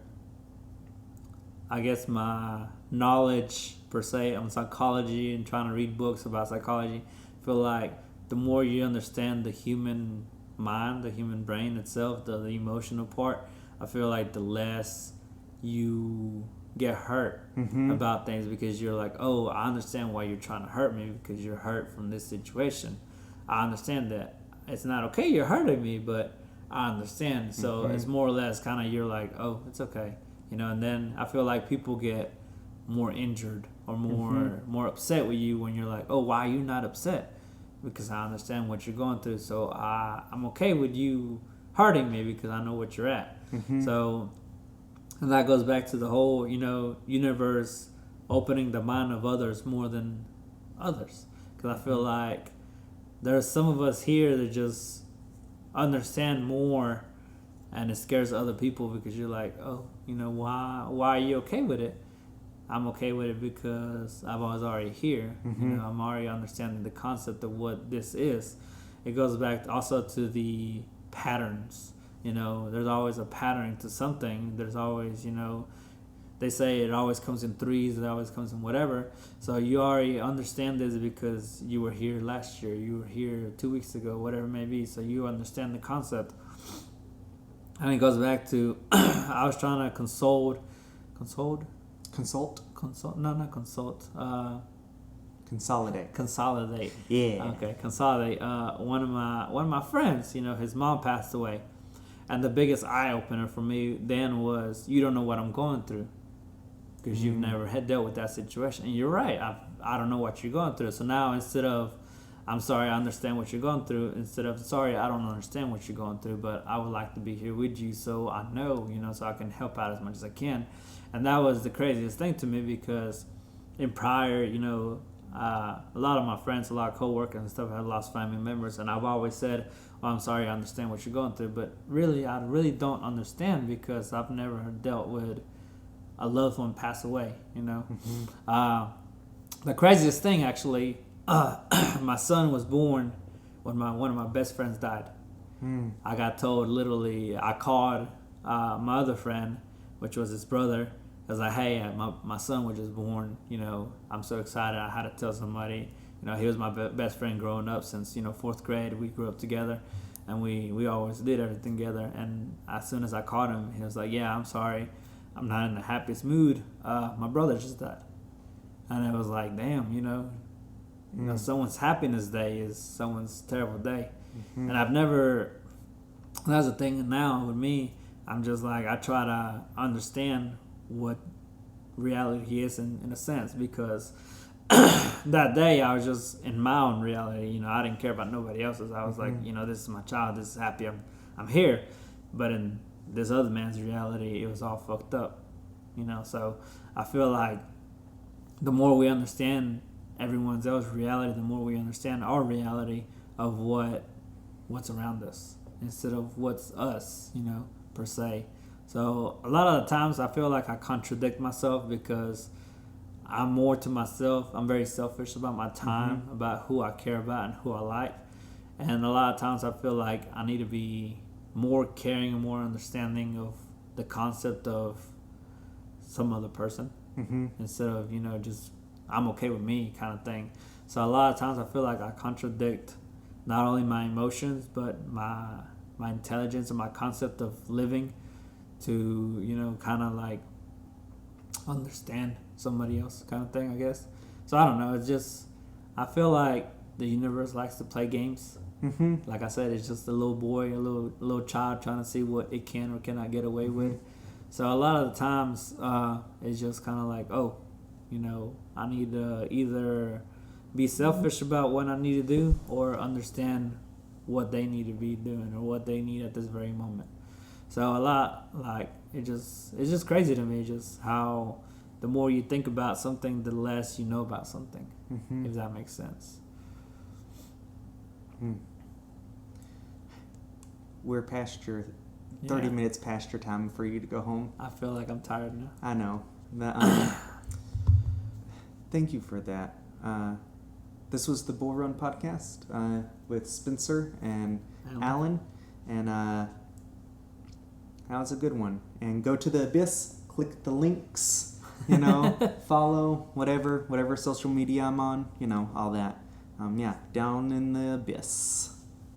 I guess my knowledge per se on psychology and trying to read books about psychology, I feel like the more you understand the human mind, the human brain itself, the emotional part, I feel like the less you get hurt about things, because you're like, oh, I understand why you're trying to hurt me, because you're hurt from this situation. I understand that it's not okay you're hurting me, but I understand. So it's more or less kind of, you're like, oh, it's okay, you know. And then I feel like people get more injured or more upset with you when you're like, oh, why are you not upset? Because I understand what you're going through, so I'm okay with you hurting me because I know what you're at. So, and that goes back to the whole, you know, universe opening the mind of others more than others. Because I feel like there's some of us here that just understand more, and it scares other people because you're like, oh, you know, why are you okay with it? I'm okay with it because I was already here. You know, I'm already understanding the concept of what this is. It goes back also to the patterns. You know, there's always a pattern to something. There's always, you know, they say it always comes in threes, it always comes in whatever. So you already understand this because you were here last year, you were here 2 weeks ago, whatever it may be. So you understand the concept. And it goes back to, I was trying to consult. No, not consult. Consolidate.
Yeah.
Okay, consolidate. One of my friends, you know, his mom passed away, and the biggest eye opener for me then was, you don't know what I'm going through, because you've never had dealt with that situation. And you're right. I don't know what you're going through. So now, instead of, I'm sorry, I understand what you're going through, instead of, sorry, I don't understand what you're going through, but I would like to be here with you so I know, you know, so I can help out as much as I can. And that was the craziest thing to me, because in prior, you know, a lot of my friends, a lot of coworkers and stuff have lost family members, and I've always said, well, I'm sorry, I understand what you're going through, but really, I really don't understand, because I've never dealt with a loved one pass away, you know. The craziest thing, actually, my son was born when one of my best friends died. I got told, literally, I called my other friend, which was his brother. I was like, hey, my son was just born, you know, I'm so excited, I had to tell somebody. You know, he was my best friend growing up since, you know, 4th grade. We grew up together, and we always did everything together. And as soon as I called him, he was like, yeah, I'm sorry, I'm not in the happiest mood. My brother just died. And it was like, damn, you know, someone's happiness day is someone's terrible day. And I've never, that's the thing now with me, I'm just like, I try to understand what reality is in a sense, because that day I was just in my own reality. You know, I didn't care about nobody else's. I was like, you know, this is my child, this is happy, I'm here. But in this other man's reality, it was all fucked up, you know. So I feel like the more we understand everyone else's reality, the more we understand our reality of what's around us, instead of what's us, you know, per se. So a lot of the times I feel like I contradict myself, because I'm more to myself. I'm very selfish about my time, about who I care about and who I like. And a lot of times I feel like I need to be more caring and more understanding of the concept of some other person instead of, just I'm okay with me kind of thing. So a lot of times I feel like I contradict not only my emotions but my intelligence and my concept of living to, kind of like understand somebody else kind of thing, I guess. So I don't know. It's just, I feel like the universe likes to play games. Like I said, it's just a little boy, a little child trying to see what it can or cannot get away with. So a lot of the times, it's just kind of like, I need to either be selfish about what I need to do or understand what they need to be doing or what they need at this very moment. So a lot, like, it's just crazy to me, just how the more you think about something, the less you know about something, if that makes sense.
We're past your 30 minutes past your time for you to go home.
I feel like I'm tired now.
I know. Thank you for that. This was the BullRun podcast with Spencer and Alan. And that was a good one. And go to the Abyss, click the links, follow whatever social media I'm on, all that. Down in the Abyss.